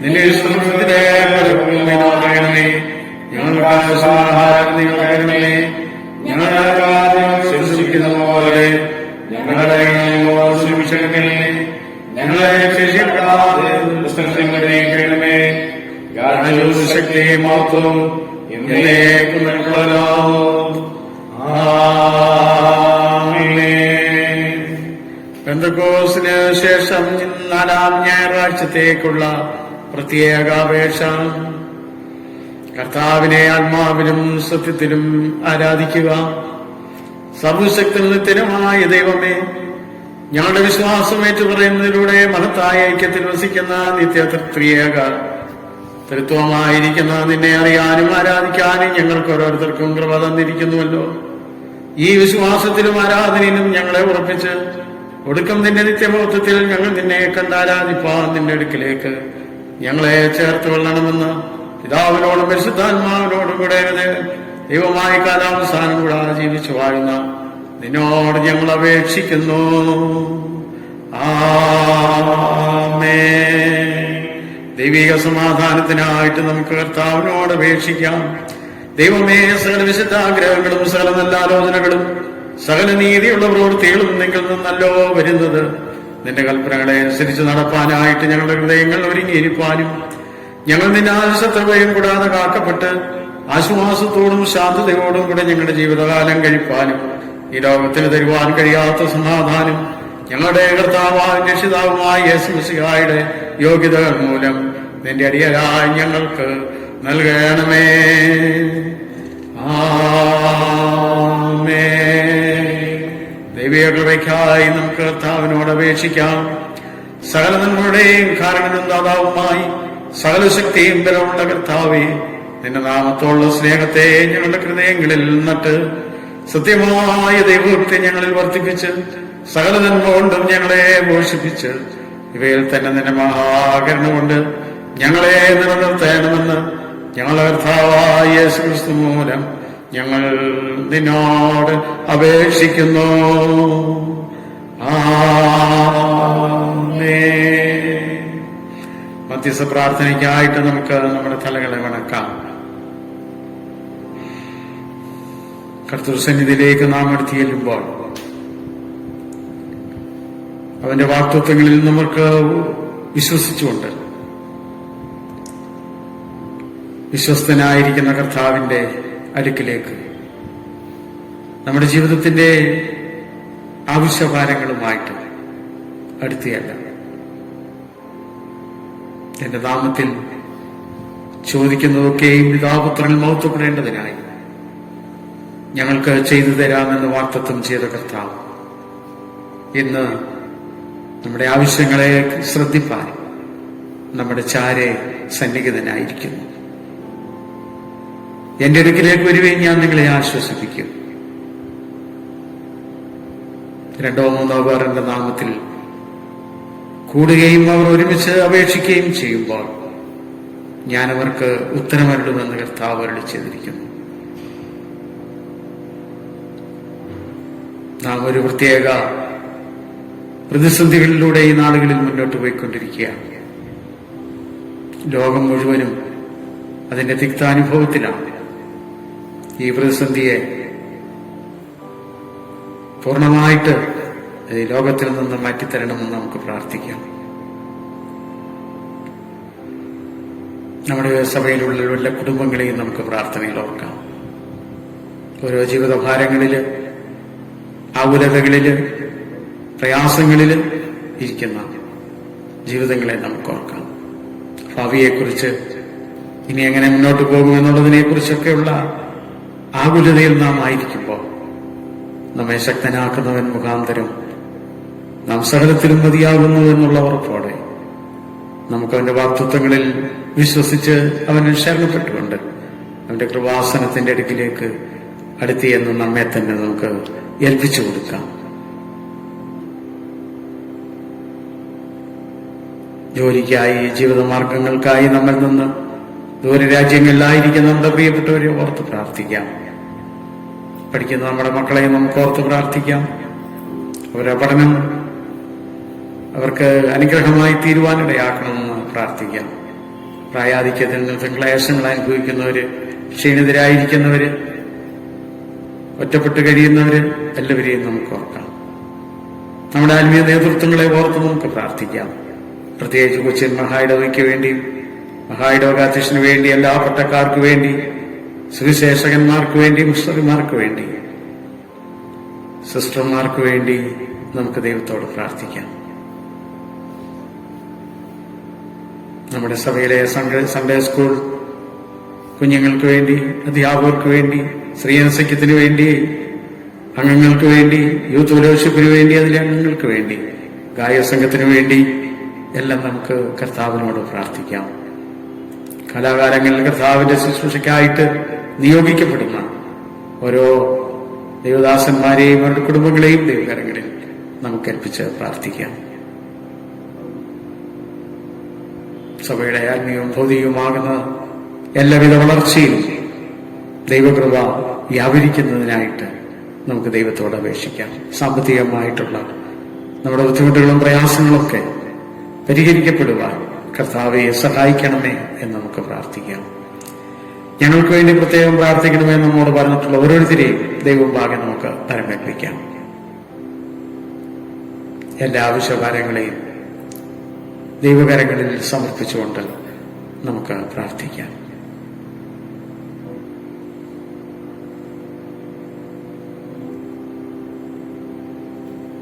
Speaker 1: നിന്റെ ഇഷ്ടത്തിന്റെ പറയണമേ. ഞങ്ങൾക്ക് സമാഹാരം നിങ്ങൾ തരണമേ. ഞങ്ങളുടെ കാര്യം ശുശ്രൂഷിക്കുന്ന പോലെ ഞങ്ങളെ ക്ഷമിക്കണമേ. ഞങ്ങളെ ശിക്ഷിക്കാതെ ദുഷ്ടങ്ങളെ ശക്തി മാത്രം എന്നേക്കും നിൽക്കലാമോ. പെന്തക്കോസ്തിന് ശേഷം 4-ാം ഞായറാഴ്ചത്തേക്കുള്ള പ്രത്യേക അപേക്ഷ. കർത്താവിനെ ആത്മാവിലും സത്യത്തിലും ആരാധിക്കുക. സർവശക്തനുമായ ദൈവമേ, ഞങ്ങളുടെ വിശ്വാസം ഏറ്റുപറയുന്നതിലൂടെ മഹത്തായ ഐക്യത്തിൽ വസിക്കുന്ന നിത്യത്രിയേക തൃത്വമായിരിക്കുന്ന നിന്നെ അറിയാനും ആരാധിക്കാനും ഞങ്ങൾക്ക് ഓരോരുത്തർക്കും കൃപ തന്നിരിക്കുന്നുവല്ലോ. ഈ വിശ്വാസത്തിലും ആരാധനയിലും ഞങ്ങളെ ഉറപ്പിച്ച് ഒടുക്കം നിന്റെ നിത്യമഹത്വത്തിൽ ഞങ്ങൾ നിന്നെ കണ്ടാരാധിപ്പാൻ നിന്റെ അടുക്കിലേക്ക് ഞങ്ങളെ ചേർത്ത് കൊള്ളണമെന്ന് പിതാവിനോടും പരിശുദ്ധാത്മാവിനോടും കൂടെ ദൈവമായ കാലാവസാനം കൂടാതെ ജീവിച്ചു വാഴുന്ന നിന്നോട് ഞങ്ങൾ അപേക്ഷിക്കുന്നു. ആമേൻ. ദൈവിക സമാധാനത്തിനായിട്ട് നമുക്ക് കർത്താവിനോട് അപേക്ഷിക്കാം. ദൈവമേ, സകല വിശുദ്ധാഗ്രഹങ്ങളും സകല നല്ല ആലോചനകളും സകല നീതിയുള്ള പ്രവൃത്തികളും നിങ്ങൾ നിന്നല്ലോ വരുന്നത്. നിന്റെ കൽപ്പനകളെ അനുസരിച്ച് നടപ്പാനായിട്ട് ഞങ്ങളുടെ ഹൃദയങ്ങൾ ഒരുങ്ങിയിരിക്കാനും ഞങ്ങൾ നിന്റെ ആശത്രവയും കൂടാതെ കാക്കപ്പെട്ട് ആശ്വാസത്തോടും ശാന്തതയോടും കൂടെ ഞങ്ങളുടെ ജീവിതകാലം കഴിപ്പാനും ഈ ലോകത്തിന് തരുവാൻ കഴിയാത്ത സമാധാനം ഞങ്ങളുടെ കർത്താവായ രക്ഷിതാവുമായ യേശുമിശിഹായുടെ യോഗ്യതകൾ മൂലം നിന്റെ അടിയരായി ഞങ്ങൾക്ക് നൽകണമേ. ആമേൻ. ദൈവിക കൃപയ്ക്കായി നമുക്ക് കർത്താവിനോട് അപേക്ഷിക്കാം. സകല നന്മയുടെയും കാരണനും ദാതാവുമായി സകല ശക്തിയും ബലമുള്ള കർത്താവേ, നിന്റെ നാമത്തോടുള്ള സ്നേഹത്തെ ഞങ്ങളുടെ ഹൃദയങ്ങളിൽ നട്ട് സത്യമായ ദൈവത്തെ ഞങ്ങളിൽ വർദ്ധിപ്പിച്ച് സകല നന്മ കൊണ്ടും ഞങ്ങളെ പോഷിപ്പിച്ച് ഇവയിൽ തന്നെ നിന്റെ മഹാകരുണ കൊണ്ട് ഞങ്ങളെ നിലനിർത്തണമെന്ന് ഞങ്ങളുടെ കർത്താവായ യേശുക്രിസ്തു മൂലം ഞങ്ങൾ നിന്നോട് അപേക്ഷിക്കുന്നു. ആമേൻ. മധ്യസ്ഥ പ്രാർത്ഥനയ്ക്കായിട്ട് നമുക്ക് നമ്മുടെ തലകളെ വണക്കാം. കർത്തൃസന്നിധിയിലേക്ക് നാം അടുത്ത് ചെല്ലുമ്പോൾ അവന്റെ വാഗ്ദത്തങ്ങളിൽ നമുക്ക് വിശ്വസിച്ചുകൊണ്ട് വിശ്വസ്തനായിരിക്കുന്ന കർത്താവിന്റെ അടുക്കിലേക്ക് നമ്മുടെ ജീവിതത്തിന്റെ ആവശ്യഭാരങ്ങളുമായിട്ട് അടുത്തിയല്ല, എന്റെ നാമത്തിൽ ചോദിക്കുന്നതൊക്കെയും പിതാപുത്രനിൽ മഹത്വപ്പെടേണ്ടതിനായി ഞങ്ങൾക്ക് ചെയ്തു തരാമെന്ന് വാഗ്ദത്തം ചെയ്ത കർത്താവ് ഇന്ന് നമ്മുടെ ആവശ്യങ്ങളെ ശ്രദ്ധിപ്പാൻ നമ്മുടെ ചാരെ സന്നിഹിതനായിരിക്കുന്നു. എന്റെ അടുക്കിലേക്ക് വരുകയും ഞാൻ നിങ്ങളെ ആശ്വസിപ്പിക്കും. 2-3 പേർ എന്റെ നാമത്തിൽ കൂടുകയും അവർ ഒരുമിച്ച് അപേക്ഷിക്കുകയും ചെയ്യുമ്പോൾ ഞാൻ അവർക്ക് ഉത്തരമരുളുമെന്ന് കർത്താവ് അരുളി ചെയ്തിരിക്കുന്നു. നാം ഒരു പ്രത്യേക പ്രതിസന്ധികളിലൂടെ ഈ നാളുകളിൽ മുന്നോട്ട് പോയിക്കൊണ്ടിരിക്കുകയാണ്. ലോകം മുഴുവനും അതിന്റെ തിക്താനുഭവത്തിലാണ്. ഈ പ്രതിസന്ധിയെ പൂർണ്ണമായിട്ട് ഈ ലോകത്തിൽ നിന്ന് മാറ്റിത്തരണമെന്ന് നമുക്ക് പ്രാർത്ഥിക്കാം. നമ്മുടെ സഭയിലുള്ള എല്ലാ കുടുംബങ്ങളെയും നമുക്ക് പ്രാർത്ഥനയിൽ ഓർക്കാം. ഓരോ ജീവിതഭാരങ്ങളില്, ആകുലതകളില്, പ്രയാസങ്ങളില് ഇരിക്കുന്ന ജീവിതങ്ങളെ നമുക്ക് ഓർക്കാം. ഭാവിയെക്കുറിച്ച്, ഇനി എങ്ങനെ മുന്നോട്ട് പോകുമെന്നുള്ളതിനെ കുറിച്ചൊക്കെയുള്ള ആകുലതയിൽ നാം ആയിരിക്കുമ്പോൾ നമ്മെ ശക്തനാക്കുന്നവൻ മുഖാന്തരം നാം സകലത്തിലും മതിയാകുന്നു എന്നുള്ള ഉറപ്പോടെ നമുക്ക് അവന്റെ വാഗ്ദത്തങ്ങളിൽ വിശ്വസിച്ച് അവനിൽ ശരണപ്പെട്ടുകൊണ്ട് അവന്റെ കൃപാസനത്തിന്റെ അടുക്കിലേക്ക് അടുത്തിയെന്ന് നമ്മെ തന്നെ നമുക്ക് ഏൽപ്പിച്ചു കൊടുക്കാം. ജോലിക്കായി, ജീവിതമാർഗങ്ങൾക്കായി നമ്മിൽ നിന്ന് ദൂരരാജ്യങ്ങളിലായിരിക്കുന്ന നമ്മുടെ പ്രിയപ്പെട്ടവരെ ഓർത്ത് പ്രാർത്ഥിക്കാം. പഠിക്കുന്ന നമ്മുടെ മക്കളെ നമുക്ക് ഓർത്ത് പ്രാർത്ഥിക്കാം. അവരുടെ പഠനം അവർക്ക് അനുഗ്രഹമായി തീരുവാനിടയാക്കണമെന്ന് പ്രാർത്ഥിക്കാം. പ്രായാധിക്യത്തിൽ നിന്ന് ക്ലേശങ്ങൾ അനുഭവിക്കുന്നവര്, ക്ഷീണിതരായിരിക്കുന്നവര്, ഒറ്റപ്പെട്ട് കഴിയുന്നവര് എല്ലാവരെയും നമുക്ക് ഓർക്കാം. നമ്മുടെ ആത്മീയ നേതൃത്വങ്ങളെ ഓർത്ത് നമുക്ക് പ്രാർത്ഥിക്കാം. പ്രത്യേകിച്ച് കൊച്ചിൻ മഹായിടവയ്ക്ക് വേണ്ടി, മഹായിടവകാധ്യക്ഷന് വേണ്ടി, എല്ലാ പട്ടക്കാർക്ക് വേണ്ടി, സുവിശേഷകന്മാർക്ക് വേണ്ടി, മിഷണറിമാർക്ക് വേണ്ടി, സിസ്റ്റർമാർക്ക് വേണ്ടി നമുക്ക് ദൈവത്തോട് പ്രാർത്ഥിക്കാം. നമ്മുടെ സഭയിലെ സൺഡേ സ്കൂൾ കുഞ്ഞുങ്ങൾക്ക് വേണ്ടി, അധ്യാപകർക്ക് വേണ്ടി, ശ്രീയനസഖ്യത്തിന് വേണ്ടി, അംഗങ്ങൾക്ക് വേണ്ടി, യൂത്ത് ഫെലോഷിപ്പിന് വേണ്ടി, അതിലെ അംഗങ്ങൾക്ക് വേണ്ടി, ഗായക സംഘത്തിന് വേണ്ടി എല്ലാം നമുക്ക് കർത്താവിനോട് പ്രാർത്ഥിക്കാം. കലാകാലങ്ങളിൽ കർത്താവിന്റെ ശുശ്രൂഷയ്ക്കായിട്ട് നിയോഗിക്കപ്പെടുന്ന ഓരോ ദൈവദാസന്മാരെയും അവരുടെ കുടുംബങ്ങളെയും ദൈവകരങ്ങളിൽ നമുക്ക് ഏൽപ്പിച്ച് പ്രാർത്ഥിക്കാം. സഭയുടെ ആത്മീയവും ഭൗതികവുമാകുന്ന എല്ലാവിധ വളർച്ചയും ദൈവകൃപ വ്യാപരിക്കുന്നതിനായിട്ട് നമുക്ക് ദൈവത്തോട് അപേക്ഷിക്കാം. സാമ്പത്തികമായിട്ടുള്ള നമ്മുടെ ബുദ്ധിമുട്ടുകളും പ്രയാസങ്ങളൊക്കെ പരിഹരിക്കപ്പെടുവാൻ കർത്താവെ സഹായിക്കണമേ എന്ന് നമുക്ക് പ്രാർത്ഥിക്കാം. ഞങ്ങൾക്ക് വേണ്ടി പ്രത്യേകം പ്രാർത്ഥിക്കണമേ നമ്മോട് പറഞ്ഞിട്ടുള്ള ഓരോരുത്തരെയും ദൈവഭാഗ്യം നമുക്ക് പരമേൽപ്പിക്കാം. എല്ലാ ആവശ്യകാര്യങ്ങളെയും ദൈവകരങ്ങളിൽ സമർപ്പിച്ചുകൊണ്ട് നമുക്ക് പ്രാർത്ഥിക്കാം.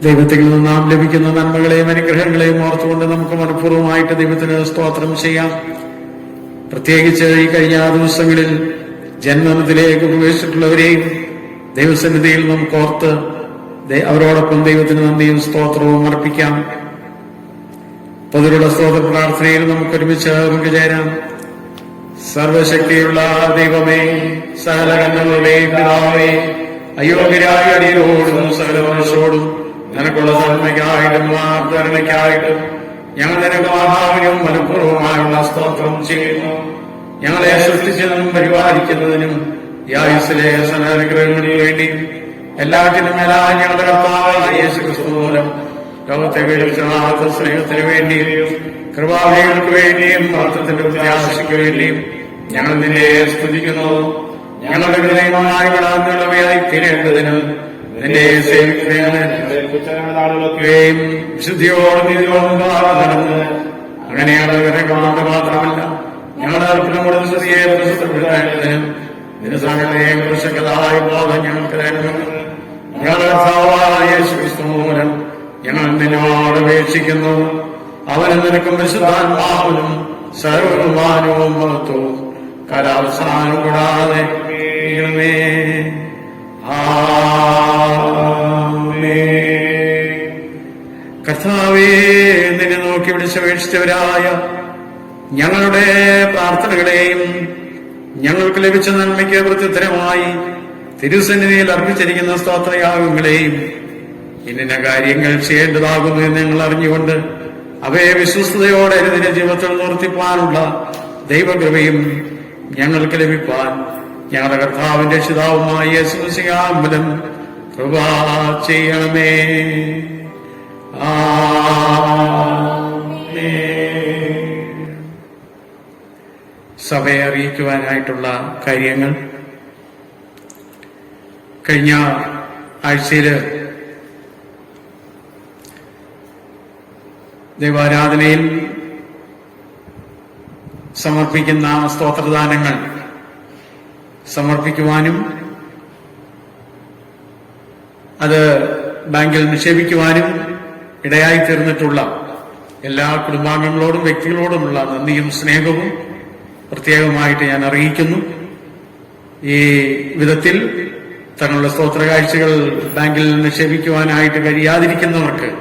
Speaker 1: ദൈവത്തിൽ നിന്ന് നാം ലഭിക്കുന്ന നന്മകളെയും അനുഗ്രഹങ്ങളെയും ഓർത്തുകൊണ്ട് നമുക്ക് മനഃപൂർവ്വമായിട്ട് ദൈവത്തിന് സ്തോത്രം ചെയ്യാം. പ്രത്യേകിച്ച് ഈ കഴിഞ്ഞ ദിവസങ്ങളിൽ ജന്മദിനത്തിലേക്ക് പ്രവേശിച്ചിട്ടുള്ളവരെയും ദൈവസന്നിധിയിൽ നമുക്ക് ഓർത്ത് അവരോടൊപ്പം ദൈവത്തിന് നന്ദിയും സ്തോത്രവും അർപ്പിക്കാം. പൊതുവിലുള്ള സ്തോത്ര പ്രാർത്ഥനയിൽ നമുക്ക് ഒരുമിച്ച് പങ്കുചേരാം. സർവശക്തിയുള്ള ദൈവമേ, സകല കന്യകളുടെയും പിതാവേ, അയോഗ്യരായ അടിയരോടും സകല മനുഷ്യരോടും നിനക്കുള്ള നന്മയ്ക്കായിട്ടും വാഗ്ദാനയ്ക്കായിട്ടും ഞങ്ങൾ നിനക്ക് മഹാവിനും മനഃപൂർവ്വമായുള്ള സ്തോത്രം ചെയ്യുന്നു. ഞങ്ങളെ സൃഷ്ടിച്ചതിനും പരിപാലിക്കുന്നതിനും യായുസിലെ സനാനുഗ്രഹങ്ങൾക്ക് വേണ്ടി എല്ലാറ്റിനും മേലായ ഞങ്ങളുടെ കർത്താവായ യേശുക്രിസ്തു മൂലം ലോകത്തെ വീഴ്ച സ്നേഹത്തിന് വേണ്ടിയും കൃപാവലികൾക്ക് വേണ്ടിയും മഹത്വത്തിന്റെ പ്രത്യാശയ്ക്ക് വേണ്ടിയും ഞങ്ങൾ നിന്നെ സ്തുതിക്കുന്നു. ഞങ്ങളുടെ ഹൃദയമായി വിടാന്നുള്ളവയായി തീരേണ്ടതിന് നിന്നെ സേവിക്കുകയും വിശുദ്ധിയോടും നീതിയോടും നടന്ന് അങ്ങനെയാണ് കൊണ്ട് മാത്രമല്ല ഞങ്ങളുടെ അർപ്പണമോടും സ്തുതിയെ പ്രസിദ്ധപ്പെടുത്തേണ്ടതിനും നിരസങ്ങളെയും കൃഷകതായ ബോധം ഞങ്ങൾക്ക് തരുന്നു. ഞങ്ങളുടെ കർത്താവായ യേശുക്രിസ്തു മൂലം ഞങ്ങൾ നിന്നോട് അപേക്ഷിക്കുന്നു. അവനും നിനക്കും വിശുദ്ധാത്മാവിനും സർവബഹുമാനവും മഹത്വവും കാലാവസാനം കൂടാതെ കർത്താവേ, നിന്നെ നോക്കി വിളിച്ചപേക്ഷിച്ചവരായ ഞങ്ങളുടെ പ്രാർത്ഥനകളെയും ഞങ്ങൾക്ക് ലഭിച്ച നന്മയ്ക്ക് പ്രത്യുത്തരമായി തിരുസന്നിധിയിൽ അർപ്പിച്ചിരിക്കുന്ന സ്തോത്രയാഗങ്ങളെയും ഇന്ന കാര്യങ്ങൾ ചെയ്യേണ്ടതാകുന്നു എന്ന് ഞങ്ങൾ അറിഞ്ഞുകൊണ്ട് അവയെ വിശ്വസ്തയോടെ ഇതിന്റെ ജീവിതത്തിൽ നിർത്തിപ്പാനുള്ള ദൈവകൃപയും ഞങ്ങൾക്ക് ലഭിപ്പാൻ ഞങ്ങളുടെ കർത്താവിന്റെ രക്ഷിതാവുമായ യേശുമിശിഹാമൂലം കൃപ ചെയ്യണമേ. സഭയെ അറിയിക്കുവാനായിട്ടുള്ള കാര്യങ്ങൾ കഴിഞ്ഞ ആഴ്ചയില് ദൈവാരാധനയിൽ സമർപ്പിക്കുന്ന സ്തോത്രദാനങ്ങൾ സമർപ്പിക്കുവാനും അത് ബാങ്കിൽ നിക്ഷേപിക്കുവാനും ഇടയായി തീർന്നിട്ടുള്ള എല്ലാ കുടുംബാംഗങ്ങളോടും വ്യക്തികളോടുമുള്ള നന്ദിയും സ്നേഹവും പ്രത്യേകമായിട്ട് ഞാൻ അറിയിക്കുന്നു. ഈ വിധത്തിൽ തങ്ങളുടെ സ്തോത്രകാഴ്ചകൾ ബാങ്കിൽ നിക്ഷേപിക്കുവാനായിട്ട് കഴിയാതിരിക്കുന്നവർക്ക്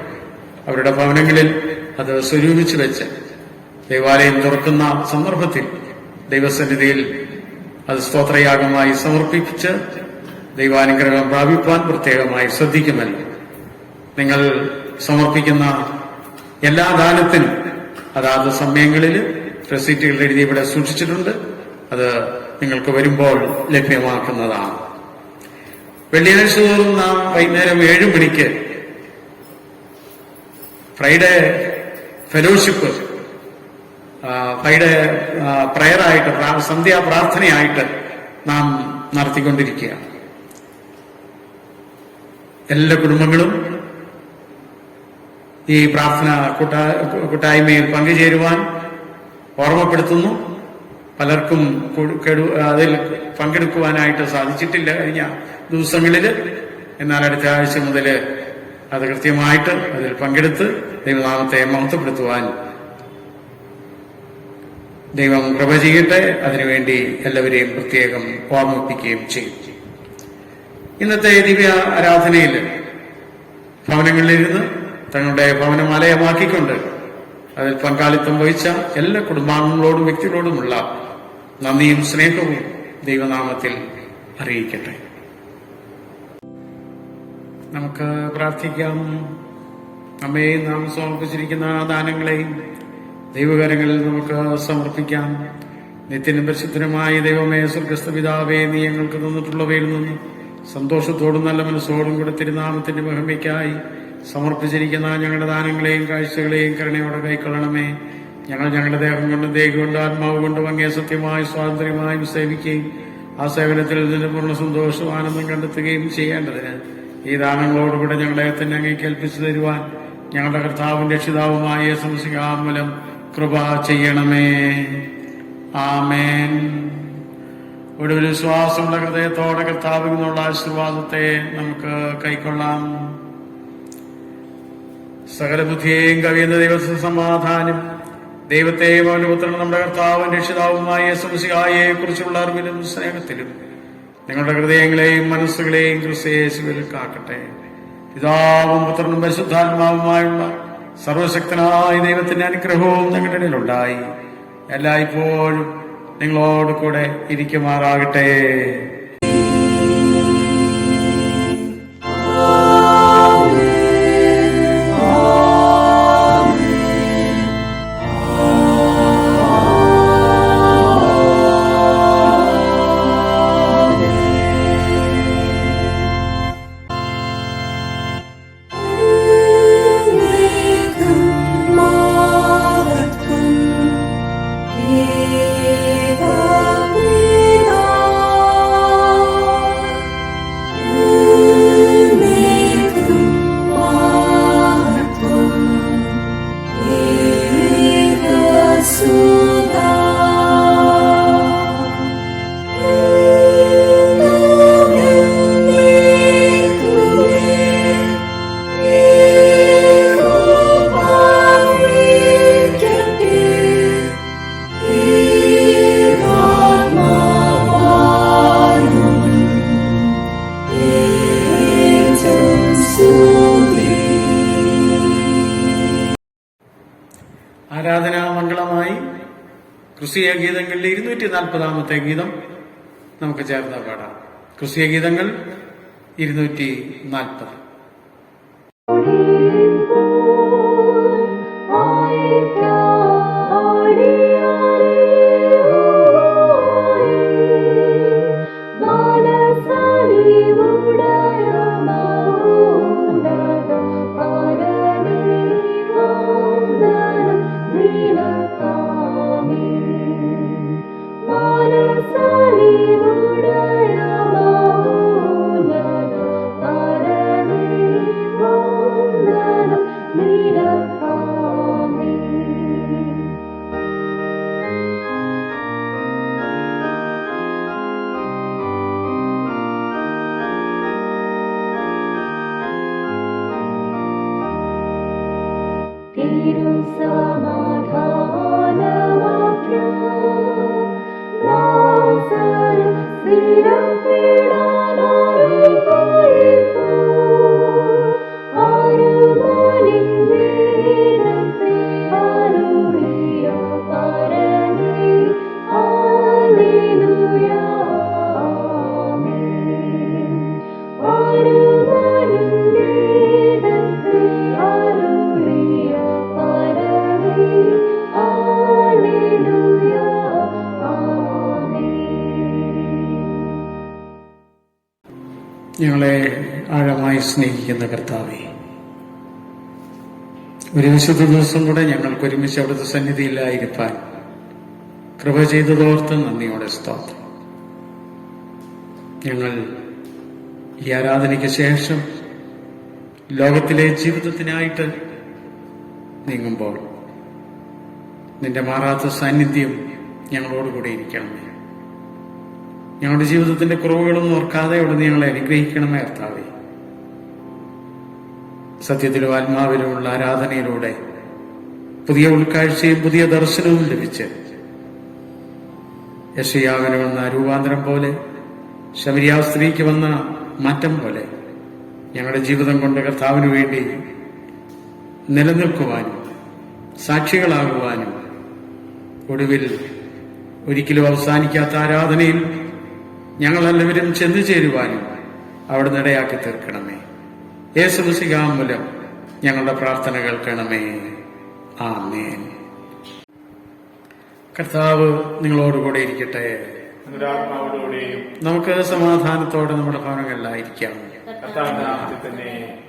Speaker 1: അവരുടെ ഭവനങ്ങളിൽ അത് സ്വരൂപിച്ചു വെച്ച് ദൈവാലയം തുറക്കുന്ന സന്ദർഭത്തിൽ ദൈവസന്നിധിയിൽ അത് സ്തോത്രയാഗമായി സമർപ്പിച്ച് ദൈവാനുഗ്രഹം പ്രാപിപ്പാൻ പ്രത്യേകമായി ശ്രദ്ധിക്കുമല്ലോ. നിങ്ങൾ സമർപ്പിക്കുന്ന എല്ലാ ദാനത്തിനും അതാത് സമയങ്ങളിൽ റെസീറ്റുകൾ എഴുതി ഇവിടെ സൂക്ഷിച്ചിട്ടുണ്ട്. അത് നിങ്ങൾക്ക് വരുമ്പോൾ ലഭ്യമാക്കുന്നതാണ്. വെള്ളിയാഴ്ച തോറും നാം വൈകുന്നേരം 7 മണിക്ക് ഫ്രൈഡേ ഫെലോഷിപ്പ്, ഫ്രൈഡേ പ്രയറായിട്ട്, സന്ധ്യാ പ്രാർത്ഥനയായിട്ട് നാം നടത്തിക്കൊണ്ടിരിക്കുകയാണ്. എല്ലാ കുടുംബങ്ങളും ഈ പ്രാർത്ഥന കൂട്ടായ്മയിൽ പങ്കുചേരുവാൻ ഓർമ്മപ്പെടുത്തുന്നു. പലർക്കും അതിൽ പങ്കെടുക്കുവാനായിട്ട് സാധിച്ചിട്ടില്ല കഴിഞ്ഞ ദിവസങ്ങളിൽ. എന്നാൽ അടുത്ത ആഴ്ച മുതൽ അത് കൃത്യമായിട്ട് അതിൽ പങ്കെടുത്ത് ദൈവനാമത്തെ മഹത്വപ്പെടുത്തുവാൻ ദൈവം കൃപ ചെയ്യട്ടെ. അതിനുവേണ്ടി എല്ലാവരെയും പ്രത്യേകം ഓർമ്മിപ്പിക്കുകയും ചെയ്യും. ഇന്നത്തെ ദിവ്യ ആരാധനയിൽ ഭവനങ്ങളിലിരുന്ന് തങ്ങളുടെ ഭവനമാലയമാക്കിക്കൊണ്ട് അതിൽ പങ്കാളിത്തം വഹിച്ച എല്ലാ കുടുംബാംഗങ്ങളോടും വ്യക്തികളോടുമുള്ള നന്ദിയും സ്നേഹവും ദൈവനാമത്തിൽ അറിയിക്കട്ടെ. നമുക്ക് പ്രാർത്ഥിക്കാം. നമ്മെ നാം സമർപ്പിച്ചിരിക്കുന്ന ദാനങ്ങളെയും ദൈവകരങ്ങളിൽ നമുക്ക് സമർപ്പിക്കാം. നിത്യനും പരിശുദ്ധനുമായ ദൈവമേ, സ്വർഗ്ഗസ്ഥ പിതാവേ, നീ ഞങ്ങൾക്ക് തന്നിട്ടുള്ളവയിൽ നിന്ന് സന്തോഷത്തോടും നല്ല മനസ്സോടും കൂടെ തിരുനാമത്തിന്റെ മഹിമയ്ക്കായി സമർപ്പിച്ചിരിക്കുന്ന ഞങ്ങളുടെ ദാനങ്ങളെയും കാഴ്ചകളെയും കരുണയോടെ കൈക്കൊള്ളണമേ. ഞങ്ങൾ ഞങ്ങളുടെ ദേഹം കൊണ്ട്, ദേഹം കൊണ്ട്, ആത്മാവ് കൊണ്ടും അങ്ങേ സത്യമായി സ്വാതന്ത്ര്യമായും സേവിക്കുകയും ആ സേവനത്തിൽ ഇതിന്റെ പൂർണ്ണ സന്തോഷവും ആനന്ദം കണ്ടെത്തുകയും ചെയ്യേണ്ടതിന് ഈ ദാനങ്ങളോടുകൂടെ ഞങ്ങളെ തന്നെ അങ്ങേക്ക് ഏൽപ്പിച്ചു തരുവാൻ ഞങ്ങളുടെ കർത്താവും രക്ഷിതാവുമായ യേശുമിശിഹാ മൂലം കൃപ ചെയ്യണമേ. ആമേൻ. ഒടുവിൽ വിശ്വാസമുള്ള ഹൃദയത്തോടെ കർത്താവിൽ നിന്നുള്ള ആശീർവാദത്തെ നമുക്ക് കൈക്കൊള്ളാം. സകല ബുദ്ധിയെയും കവിയുന്ന ദൈവത്തിന് സമാധാനം, ദൈവത്തെയും അവന്റെ പുത്രനും നമ്മുടെ കർത്താവും രക്ഷിതാവുമായ യേശുമിശിഹായെ കുറിച്ചുള്ള അറിവിലും സ്നേഹത്തിലും നിങ്ങളുടെ ഹൃദയങ്ങളെയും മനസ്സുകളെയും ക്രിസ്തുയേശുവിൽ കാക്കട്ടെ. പിതാവും പുത്രനും പരിശുദ്ധാത്മാവുമായുള്ള സർവശക്തനായ ദൈവത്തിന്റെ അനുഗ്രഹവും നിങ്ങളുടെ ഇടയിലുണ്ടായി എല്ലായ്പ്പോഴും നിങ്ങളോട് കൂടെ ഇരിക്കുമാറാകട്ടെ. ആരാധനാമംഗളമായി ക്രിസ്തീയ ഗീതങ്ങളിലെ 240 ഗീതം നമുക്ക് ചേർന്ന് പാടാം. ക്രിസ്തീയ ഗീതങ്ങൾ 240. ഞങ്ങളെ ആഴമായി സ്നേഹിക്കുന്ന കർത്താവേ, ഒരു വിശുദ്ധ ദിവസം കൂടെ ഞങ്ങൾക്ക് ഒരുമിച്ച് അവിടുത്തെ സന്നിധിയിലായിരിക്കാൻ കൃപ ചെയ്തതോർത്ത് നന്ദിയോടെ സ്തോത്രം. ഞങ്ങൾ ഈ ആരാധനയ്ക്ക് ശേഷം ലോകത്തിലെ ജീവിതത്തിനായിട്ട് നീങ്ങുമ്പോൾ നിന്റെ മാറാത്ത സാന്നിധ്യം ഞങ്ങളോടുകൂടെ ഇരിക്കണമേ. ഞങ്ങളുടെ ജീവിതത്തിന്റെ കുറവുകളൊന്നും ഓർക്കാതെ അവിടുന്ന് ഞങ്ങളെ അനുഗ്രഹിക്കണമേ കർത്താവേ. സത്യത്തിലും ആത്മാവിലുമുള്ള ആരാധനയിലൂടെ പുതിയ ഉൾക്കാഴ്ചയും പുതിയ ദർശനവും ലഭിച്ച് യെശയ്യാവിന് വന്ന രൂപാന്തരം പോലെ, ശമരിയ സ്ത്രീക്ക് വന്ന മാറ്റം പോലെ ഞങ്ങളുടെ ജീവിതം കൊണ്ട് കർത്താവിന് വേണ്ടി നിലനിൽക്കുവാനും സാക്ഷികളാകുവാനും ഒടുവിൽ ഒരിക്കലും അവസാനിക്കാത്ത ആരാധനയിൽ ഞങ്ങളെല്ലാവരും ചെന്നു ചേരുവാനും അവിടുന്ന് ഇടയാക്കി തീർക്കണമേ. യേശുമിശിഹാ മൂലം ഞങ്ങളുടെ പ്രാർത്ഥന കേൾക്കണമേ. ആമേൻ. കർത്താവ് നിങ്ങളോടുകൂടെ ഇരിക്കട്ടെ.
Speaker 3: നിങ്ങളുടെ ആത്മാവോടുകൂടിയും
Speaker 1: നമുക്ക് സമാധാനത്തോടെ നമ്മുടെ ഭവനങ്ങളിലായിരിക്കാം.
Speaker 3: കർത്താവിന്റെ നാമത്തിൽ തന്നെ